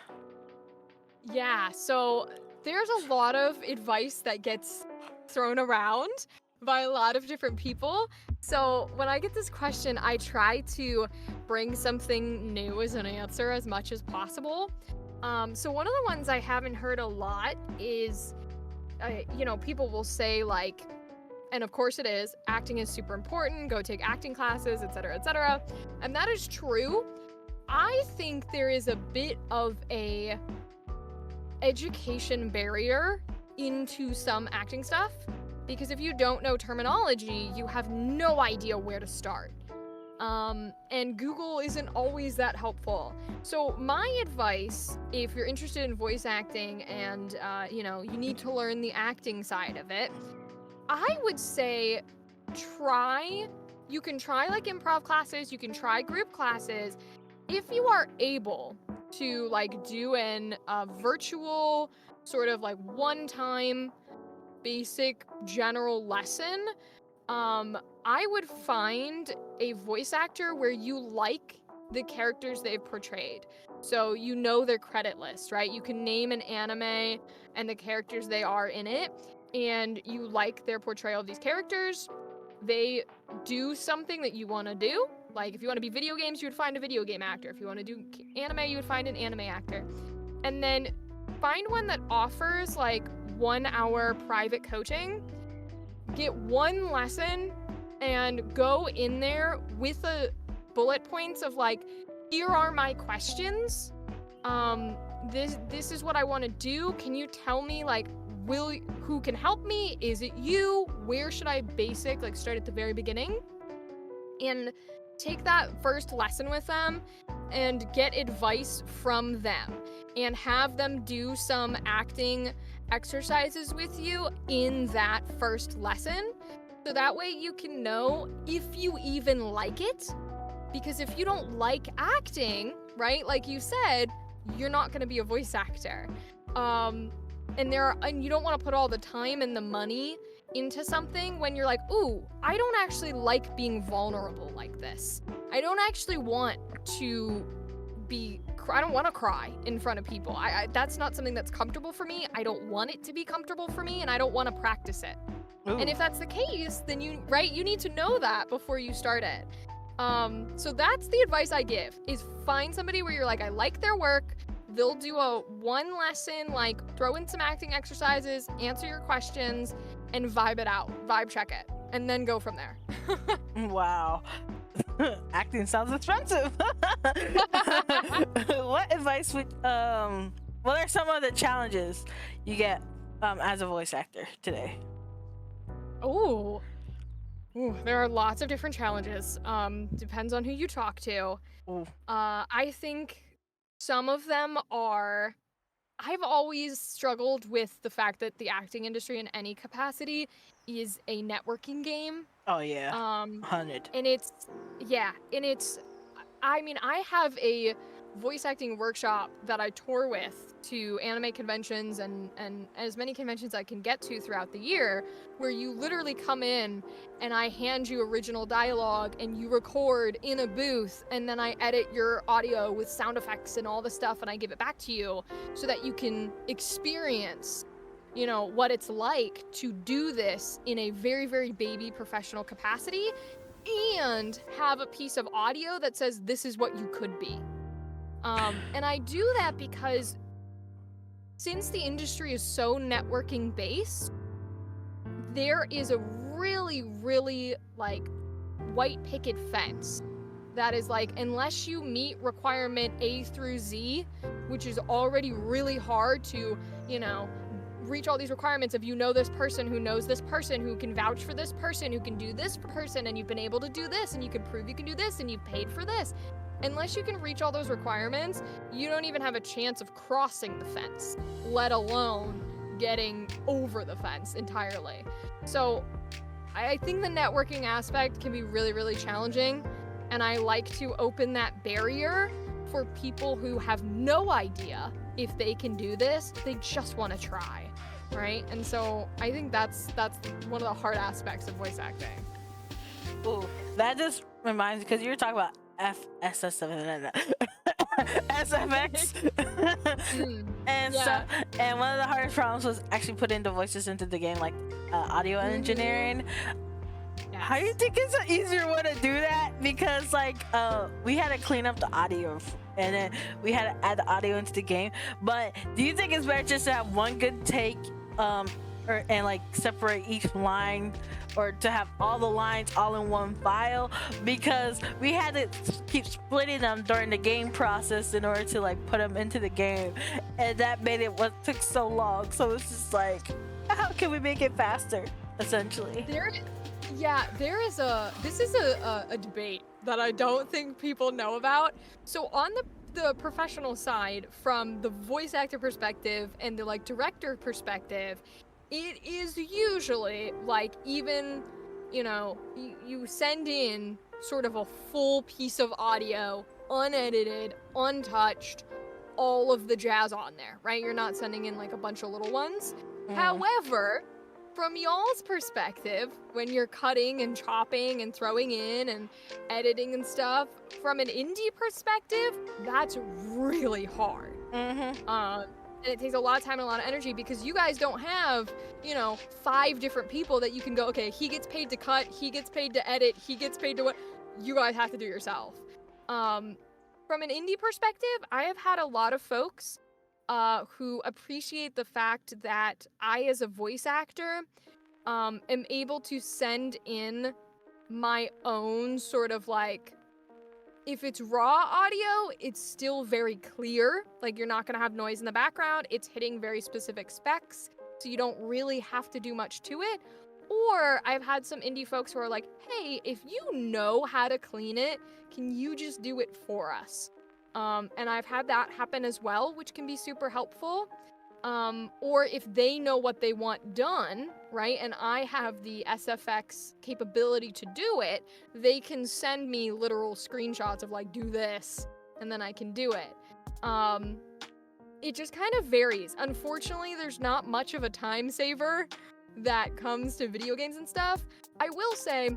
Yeah, so there's a lot of advice that gets thrown around, by a lot of different people. So when I get this question, I try to bring something new as an answer as much as possible. So one of the ones I haven't heard a lot is, people will say like, and of course it is, acting is super important, go take acting classes, etc., etc. And that is true. I think there is a bit of a education barrier into some acting stuff, because if you don't know terminology, you have no idea where to start. And Google isn't always that helpful. So my advice, if you're interested in voice acting and, you need to learn the acting side of it, I would say you can try like improv classes, you can try group classes. If you are able to like do an virtual sort of like one-time basic general lesson, I would find a voice actor where you like the characters they've portrayed. So you know their credit list, right? You can name an anime and the characters they are in it, and you like their portrayal of these characters. They do something that you want to do. Like if you want to be video games, you would find a video game actor. If you want to do anime, you would find an anime actor. And then find one that offers like 1 hour private coaching. Get one lesson and go in there with a bullet points of like, here are my questions. This is what I want to do. Can you tell me like who can help me? Is it you? Where should I start at the very beginning? And take that first lesson with them and get advice from them and have them do some acting exercises with you in that first lesson. So that way you can know if you even like it. Because if you don't like acting, right, like you said, you're not going to be a voice actor. And you don't want to put all the time and the money into something when you're like, ooh, I don't actually like being vulnerable like this. I don't actually want to I don't want to cry in front of people. That's not something that's comfortable for me. I don't want it to be comfortable for me, and I don't want to practice it. Ooh. And if that's the case, then you need to know that before you start it. So that's the advice I give, is find somebody where you're like, I like their work. They'll do a one lesson, like throw in some acting exercises, answer your questions, and vibe it out, vibe check it, and then go from there. Wow. Acting sounds expensive. What advice would, what are some of the challenges you get as a voice actor today? Ooh, there are lots of different challenges. Depends on who you talk to. I think some of them are, I've always struggled with the fact that the acting industry in any capacity is a networking game. Oh yeah, 100. I have a voice acting workshop that I tour with to anime conventions and as many conventions I can get to throughout the year, where you literally come in and I hand you original dialogue and you record in a booth, and then I edit your audio with sound effects and all the stuff, and I give it back to you so that you can experience, what it's like to do this in a very, very baby professional capacity, and have a piece of audio that says this is what you could be. And I do that because since the industry is so networking based, there is a really, really like white picket fence that is like, unless you meet requirement A through Z, which is already really hard to, reach all these requirements of this person who knows this person who can vouch for this person who can do this person, and you've been able to do this and you can prove you can do this and you've paid for this. Unless you can reach all those requirements, you don't even have a chance of crossing the fence, let alone getting over the fence entirely. So I think the networking aspect can be really, really challenging, and I like to open that barrier for people who have no idea if they can do this. They just want to try, right? And so I think that's one of the hard aspects of voice acting. Ooh, that just reminds me, because you were talking about SSSGUILLO. SFX. And yeah. and one of the hardest problems was actually putting the voices into the game, like audio engineering. Yes. How do you think it's an easier way to do that? Because like we had to clean up the audio and then we had to add the audio into the game. But do you think it's better just to have one good take and like separate each line, or to have all the lines all in one file? Because we had to keep splitting them during the game process in order to like put them into the game, and that made it what took so long. So it's just like, how can we make it faster, essentially? This is a debate that I don't think people know about. So on the professional side, from the voice actor perspective and the like director perspective, it is usually like, even, you know, you send in sort of a full piece of audio, unedited, untouched, all of the jazz on there, right? You're not sending in like a bunch of little ones. However, from y'all's perspective, when you're cutting and chopping and throwing in and editing and stuff, from an indie perspective, that's really hard. And it takes a lot of time and a lot of energy, because you guys don't have, you know, 5 different people that you can go, okay, he gets paid to cut, he gets paid to edit, he gets paid to what. You guys have to do yourself. From an indie perspective, I have had a lot of folks who appreciate the fact that I, as a voice actor, am able to send in my own sort of like, if it's raw audio, it's still very clear. Like, you're not gonna have noise in the background. It's hitting very specific specs, so you don't really have to do much to it. Or I've had some indie folks who are like, hey, if you know how to clean it, can you just do it for us? And I've had that happen as well, which can be super helpful. Or if they know what they want done, right, and I have the SFX capability to do it, they can send me literal screenshots of like, do this, and then I can do it. It just kind of varies. Unfortunately, there's not much of a time saver that comes to video games and stuff. I will say,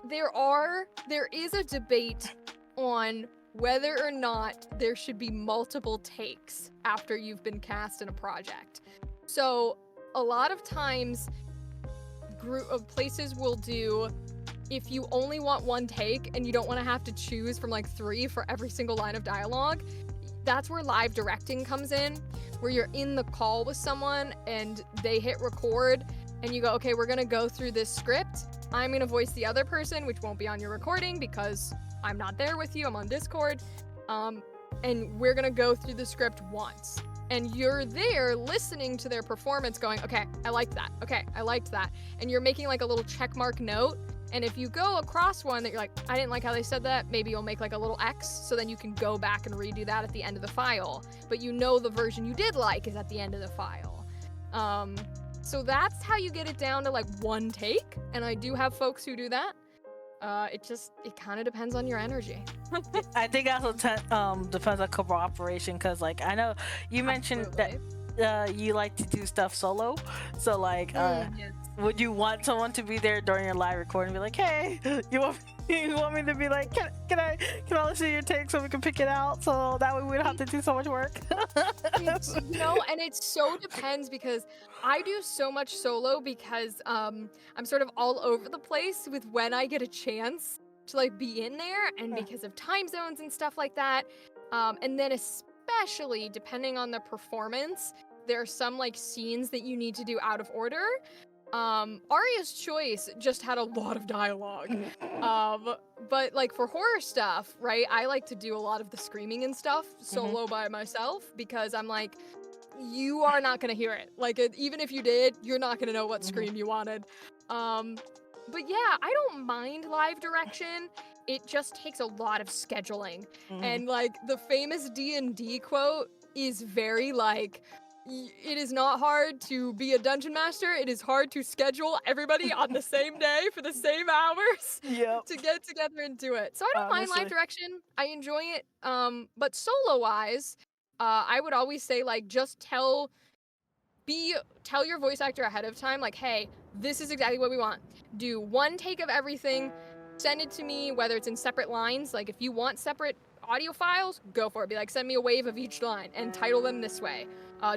there is a debate on whether or not there should be multiple takes after you've been cast in a project. So a lot of times places will do, if you only want one take and you don't want to have to choose from like 3 for every single line of dialogue, that's where live directing comes in, where you're in the call with someone and they hit record and you go, okay, we're gonna go through this script. I'm gonna voice the other person, which won't be on your recording because I'm not there with you, I'm on Discord, and we're gonna go through the script once. And you're there listening to their performance going, okay, I liked that, okay, I liked that. And you're making like a little checkmark note, and if you go across one that you're like, I didn't like how they said that, maybe you'll make like a little X, so then you can go back and redo that at the end of the file. But you know the version you did like is at the end of the file. So that's how you get it down to like one take, and I do have folks who do that. It kind of depends on your energy. I think it also depends on cooperation, because like I know you mentioned that you like to do stuff solo, so like Yes. would you want someone to be there during your live recording and be like, hey, you want me to be like, can I listen to your take so we can pick it out, so that way we don't have to do so much work? And it so depends, because I do so much solo because I'm sort of all over the place with when I get a chance to like be in there, and because of time zones and stuff like that. And then especially depending on the performance, there are some like scenes that you need to do out of order. Aria's Choice just had a lot of dialogue. But like for horror stuff, right, I like to do a lot of the screaming and stuff solo by myself, because I'm like, you are not gonna hear it. Like, even if you did, you're not gonna know what scream you wanted. But yeah, I don't mind live direction. It just takes a lot of scheduling. And like the famous D&D quote is very like, it is not hard to be a dungeon master. It is hard to schedule everybody on the same day for the same hours to get together and do it. So I don't mind live direction. I enjoy it. But solo-wise, I would always say like, just tell your voice actor ahead of time, like, hey, this is exactly what we want. Do one take of everything, send it to me, whether it's in separate lines. Like if you want separate audio files, go for it. Be like, send me a wave of each line and title them this way.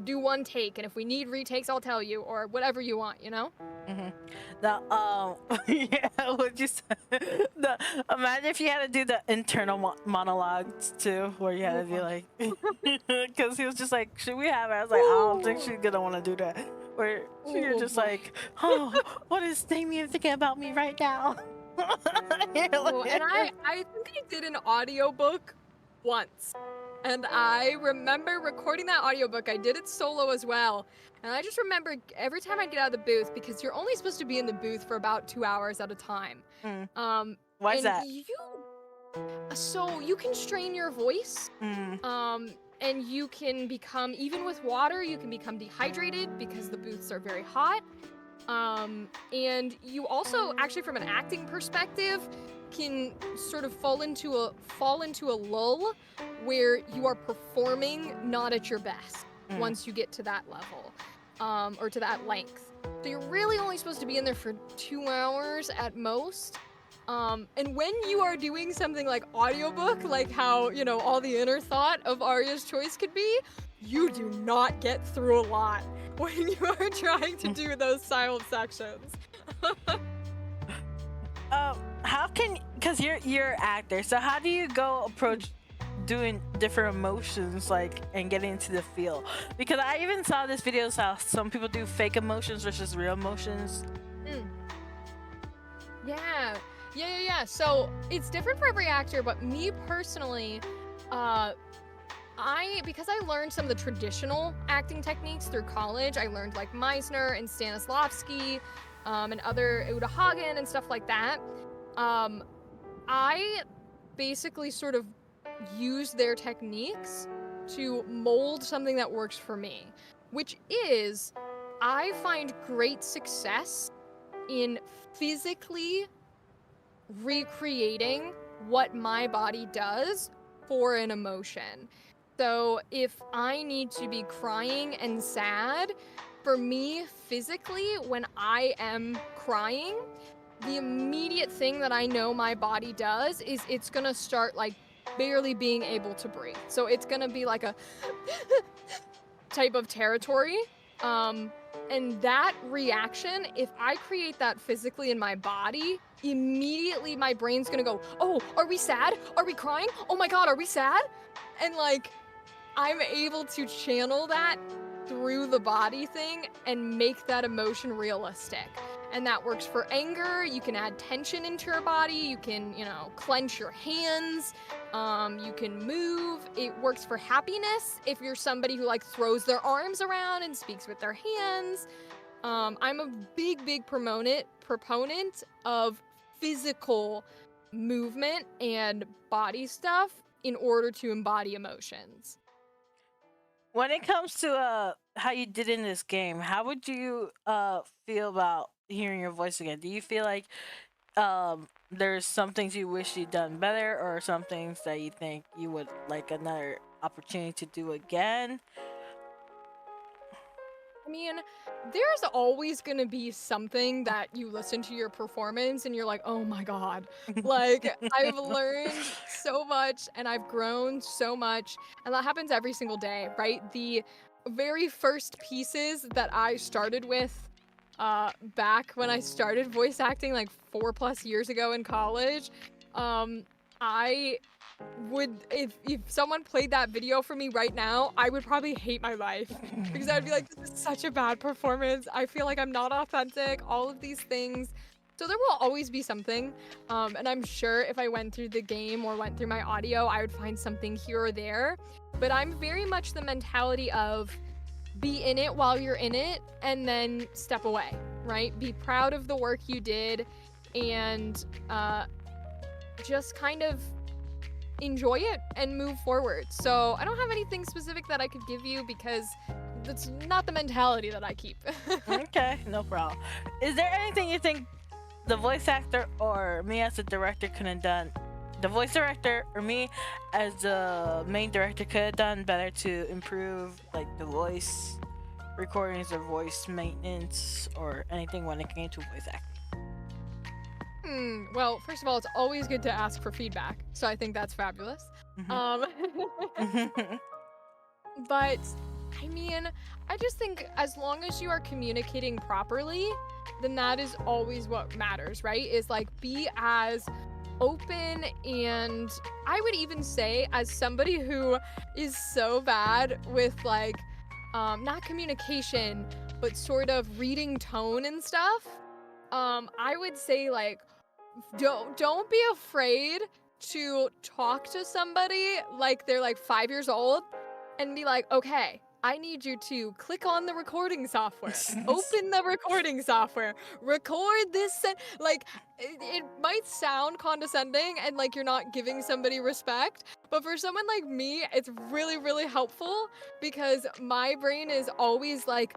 Do one take, and if we need retakes, I'll tell you, or whatever you want, you know? The yeah, what you said. Imagine if you had to do the internal monologues too, where you had to be like, because he was just like, should we have it? I was like, I don't think she's gonna want to do that. Where you're just like, oh, what is Damien thinking about me right now? And I think I did an audiobook once. And I remember recording that audiobook. I did it solo as well. And I just remember every time I'd get out of the booth, because you're only supposed to be in the booth for about 2 hours at a time. Why is that? So you can strain your voice. And you can become, even with water, you can become dehydrated because the booths are very hot. And you also, actually from an acting perspective, can sort of fall into a lull where you are performing not at your best once you get to that level, or to that length. So you're really only supposed to be in there for 2 hours at most. And when you are doing something like audiobook, like how, you know, all the inner thought of Aria's choice could be, you do not get through a lot when you are trying to do those silent sections. How can, because you're an actor, so how do you go approach doing different emotions, like, and getting into the feel? Because I even saw this video how some people do fake emotions versus real emotions. Yeah. So it's different for every actor, but me personally, because I learned some of the traditional acting techniques through college. I learned like Meisner and Stanislavski, and other Uta Hagen and stuff like that. I basically sort of use their techniques to mold something that works for me, which is, I find great success in physically recreating what my body does for an emotion. So if I need to be crying and sad, for me physically, when I am crying, the immediate thing that I know my body does is it's gonna start like barely being able to breathe. So it's gonna be like a type of territory. And that reaction, if I create that physically in my body, immediately my brain's gonna go, oh, are we sad? Are we crying? Oh my God, are we sad? And like, I'm able to channel that through the body thing and make that emotion realistic. And that works for anger. You can add tension into your body. You can, you know, clench your hands. You can move. It works for happiness if you're somebody who like throws their arms around and speaks with their hands. I'm a big proponent of physical movement and body stuff in order to embody emotions. When it comes to how you did in this game, how would you feel about hearing your voice again? Do you feel like there's some things you wish you'd done better, or some things that you think you would like another opportunity to do again? I mean, there's always gonna be something that you listen to your performance and you're like, oh my God. Like, I've learned so much and I've grown so much, and that happens every single day, right? The very first pieces that I started with back when I started voice acting like 4+ years ago in college, I would, if someone played that video for me right now, I would probably hate my life because I'd be like, this is such a bad performance. I feel like I'm not authentic, all of these things. So there will always be something, and I'm sure if I went through the game or went through my audio, I would find something here or there. But I'm very much the mentality of be in it while you're in it and then step away, right? Be proud of the work you did and just kind of enjoy it and move forward. So I don't have anything specific that I could give you because that's not the mentality that I keep. Okay, no problem. Is there anything you think the voice actor or me as a director could have done, the voice director or me as the main director could have done better to improve like the voice recordings or voice maintenance or anything when it came to voice acting? Well, first of all, it's always good to ask for feedback, so I think that's fabulous. Um, but I mean, I just think as long as you are communicating properly, then that is always what matters, right? Is like be as open, and I would even say as somebody who is so bad with like not communication, but sort of reading tone and stuff. I would say like don't be afraid to talk to somebody like they're like 5 years old and be like, okay, I need you to click on the recording software, open the recording software, record this. Like, it might sound condescending and like you're not giving somebody respect, but for someone like me, it's really, really helpful because my brain is always like,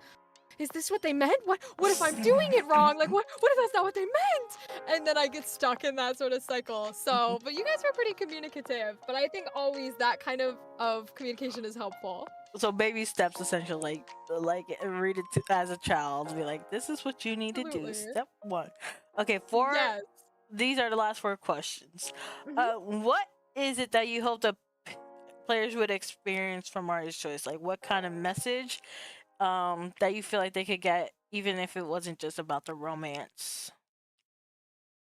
is this what they meant? What if I'm doing it wrong? Like, what if that's not what they meant? And then I get stuck in that sort of cycle. So, but you guys were pretty communicative, but I think always that kind of communication is helpful. So baby steps, essentially, like read it as a child. Be like, this is what you need to do. Absolutely. Step 1. Okay, Yes. these are the last 4 questions. Mhm. What is it that you hope the players would experience from Aria's Choice? Like, what kind of message that you feel like they could get, even if it wasn't just about the romance?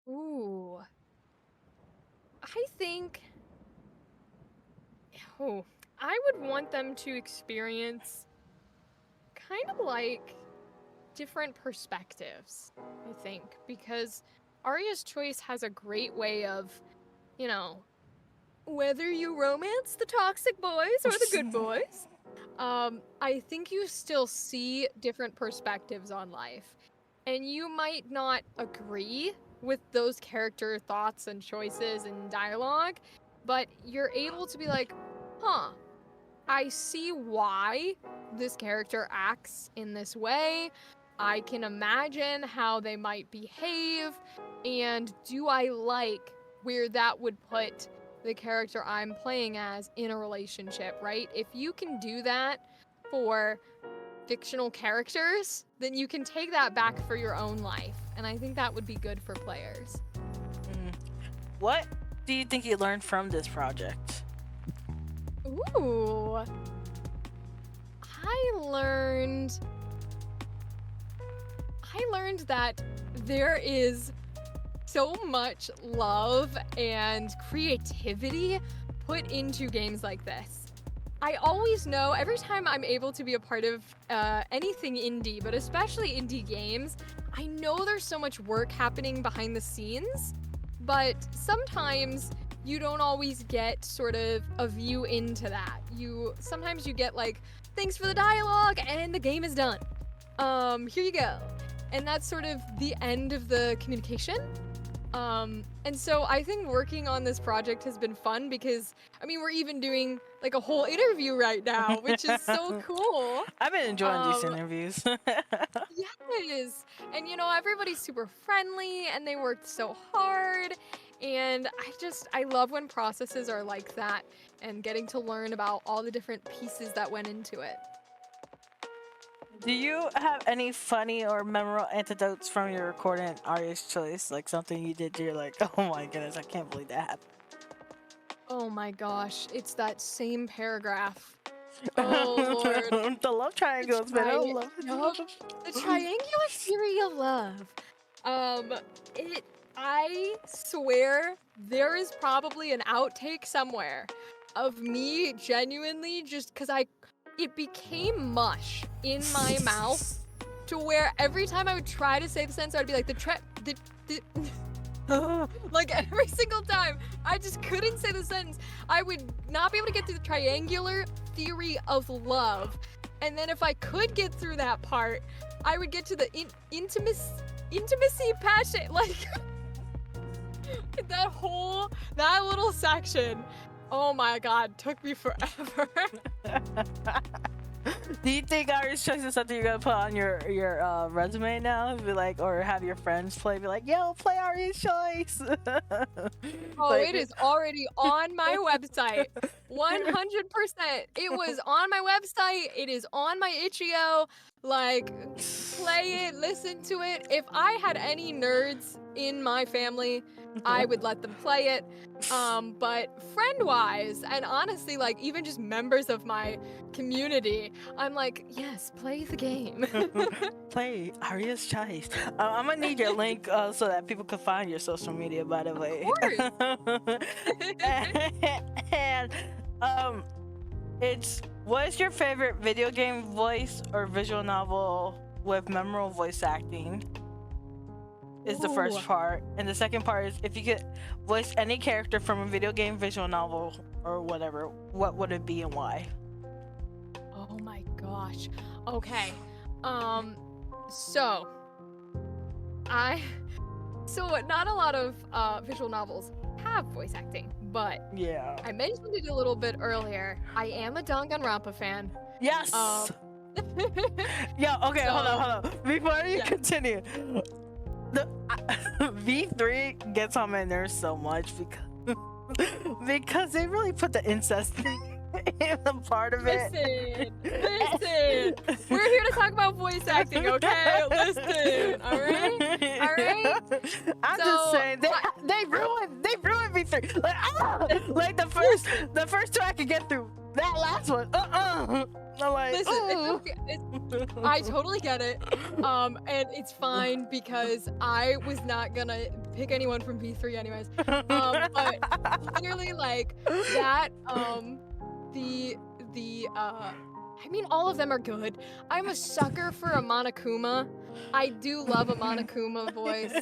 Ooh. I think. Oh, I would want them to experience kind of like different perspectives, I think, because Aria's Choice has a great way of, you know, whether you romance the toxic boys or the good boys, I think you still see different perspectives on life. And you might not agree with those character thoughts and choices and dialogue, but you're able to be like, huh, I see why this character acts in this way. I can imagine how they might behave. And do I like where that would put the character I'm playing as in a relationship, right? If you can do that for fictional characters, then you can take that back for your own life. And I think that would be good for players. What do you think you learned from this project? Ooh. I learned that there is so much love and creativity put into games like this. I always know every time I'm able to be a part of anything indie, but especially indie games, I know there's so much work happening behind the scenes, but sometimes you don't always get sort of a view into that. Sometimes you get like, thanks for the dialogue and the game is done. Here you go. And that's sort of the end of the communication. And so I think working on this project has been fun because, I mean, we're even doing like a whole interview right now, which is so cool. I've been enjoying these interviews. Yes. And you know, everybody's super friendly and they worked so hard. And I love when processes are like that and getting to learn about all the different pieces that went into it. Do you have any funny or memorable anecdotes from your recording at Aria's Choice? Like something you did, you're like, oh my goodness, I can't believe that happened. Oh my gosh, it's that same paragraph. Oh Lord. The love triangles, man. I love it. Yup. The triangular theory of love. I swear there is probably an outtake somewhere of me genuinely just because it became mush in my mouth to where every time I would try to say the sentence, I'd be like, like every single time, I just couldn't say the sentence. I would not be able to get through the triangular theory of love. And then if I could get through that part, I would get to the intimacy passion, like that little section. Oh my god, took me forever. Do you think Aria's Choice is something you're gonna put on your resume now? Be like, or have your friends play? Be like, yo, play Aria's Choice. Oh, like, it is already on my website. 100%. It was on my website. It is on my itch.io. Like, play it, listen to it. If I had any nerds in my family, I would let them play it. But friend-wise, and honestly, like even just members of my community, I'm like, yes, play the game. Play Aria's Choice. I'm gonna need your link so that people can find your social media, by the way. And what is your favorite video game voice or visual novel with memorable voice acting? Is the first part, and the second part is if you could voice any character from a video game, visual novel, or whatever, what would it be and why? Oh my gosh. Okay. So not a lot of visual novels have voice acting, but Yeah. I mentioned it a little bit earlier. I am a Danganronpa fan. Yes. Yeah. Okay. So- hold on. Before you Yeah. continue, the V3 gets on my nerves so much because they really put the incest thing in a part of it. Listen. We're here to talk about voice acting, okay? Listen. All right. I'm So, just saying they ruined V3. Like the first two I could get through. That last one, I'm like, Listen, I totally get it. And it's fine because I was not gonna pick anyone from V3 anyways. But literally like that, I mean, all of them are good. I'm a sucker for a Monokuma. I do love a Monokuma voice.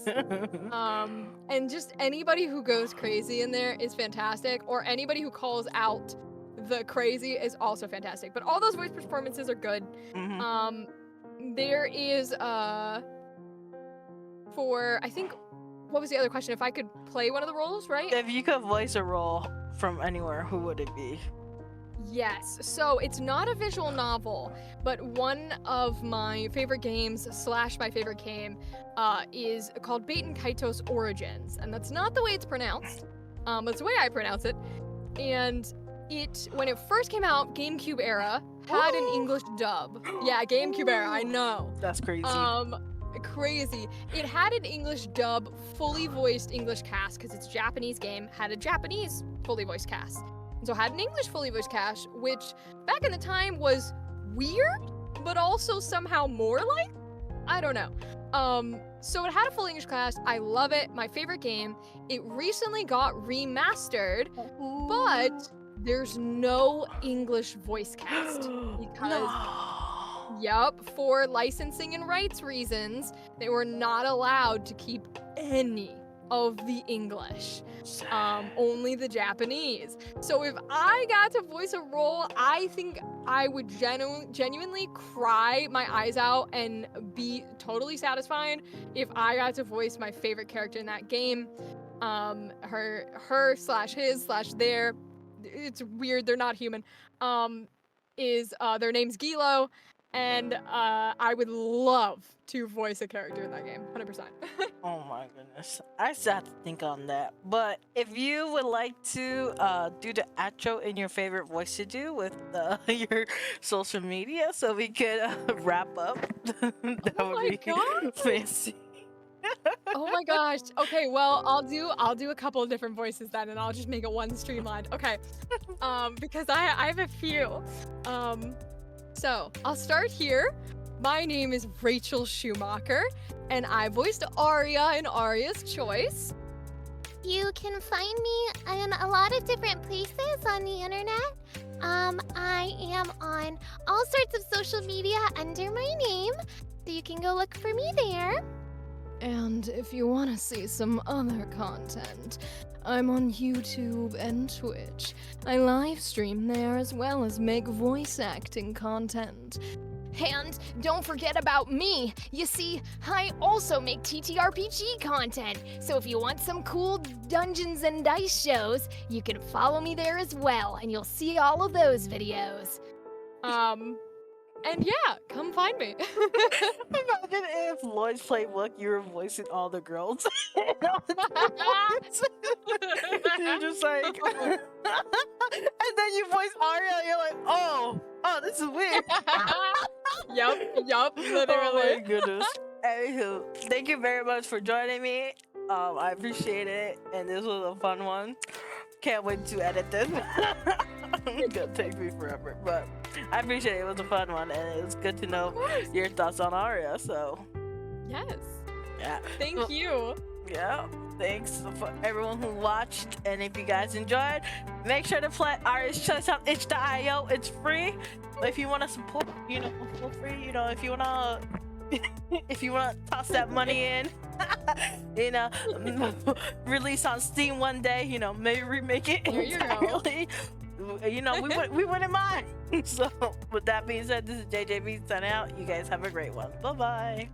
And just anybody who goes crazy in there is fantastic, or anybody who calls out the crazy is also fantastic. But all those voice performances are good. Mhm. There is for I think what was the other question? If I could play one of the roles, right? If you could voice a role from anywhere, who would it be? Yes. So it's not a visual novel, but one of my favorite games / my favorite game is called Baten Kaitos Origins, and that's not the way it's pronounced. That's the way I pronounce it. And when it first came out, GameCube era, had an English dub. Yeah, GameCube era, I know. That's crazy. Crazy. It had an English dub, fully voiced English cast, because it's a Japanese game, had a Japanese fully voiced cast. And so had an English fully voiced cast, which back in the time was weird, but also somehow more like, I don't know. So it had a full English cast. I love it. My favorite game. It recently got remastered, but there's no English voice cast because yup, for licensing and rights reasons, they were not allowed to keep any of the English, only the Japanese. So if I got to voice a role, I think I would genuinely cry my eyes out and be totally satisfied if I got to voice my favorite character in that game. Her/his/their, it's weird, they're not human, their name's Gilo, and I would love to voice a character in that game, 100%. Oh my goodness. I still have to think on that. But if you would like to do the outro in your favorite voice to do with your social media so we could wrap up, that would be fancy. Oh my gosh. Okay, well, I'll do a couple of different voices then, and I'll just make it one streamlined. Okay. Because I have a few. So I'll start here. My name is Rachel Schumacher, and I voiced Aria in Aria's Choice. You can find me in a lot of different places on the internet. I am on all sorts of social media under my name, so you can go look for me there. And if you want to see some other content, I'm on YouTube and Twitch. I live stream there as well as make voice acting content. And don't forget about me. You see, I also make TTRPG content. So if you want some cool Dungeons and Dice shows, you can follow me there as well, and you'll see all of those videos. And yeah, come find me. Imagine if Lloyd's Playbook, you were voicing all the girls. You're just like, and then you voice Aria, and you're like, oh, this is weird. Yup, literally. Oh my goodness. Anywho, thank you very much for joining me. I appreciate it, and this was a fun one. Can't wait to edit this. It's gonna take me forever, but I appreciate it. It was a fun one, and it was good to know your thoughts on Aria. So, Yes. yeah. Thank you. Yeah. Thanks for everyone who watched, and if you guys enjoyed, make sure to play Aria's Choice on itch.io. It's free. But if you want to support, you know, for free, you know, if you wanna. If you want to toss that money in, you know, release on Steam one day, you know, maybe remake it There you go. entirely. You know, we wouldn't mind. So, with that being said, this is JJB signing out. You guys have a great one. Bye bye.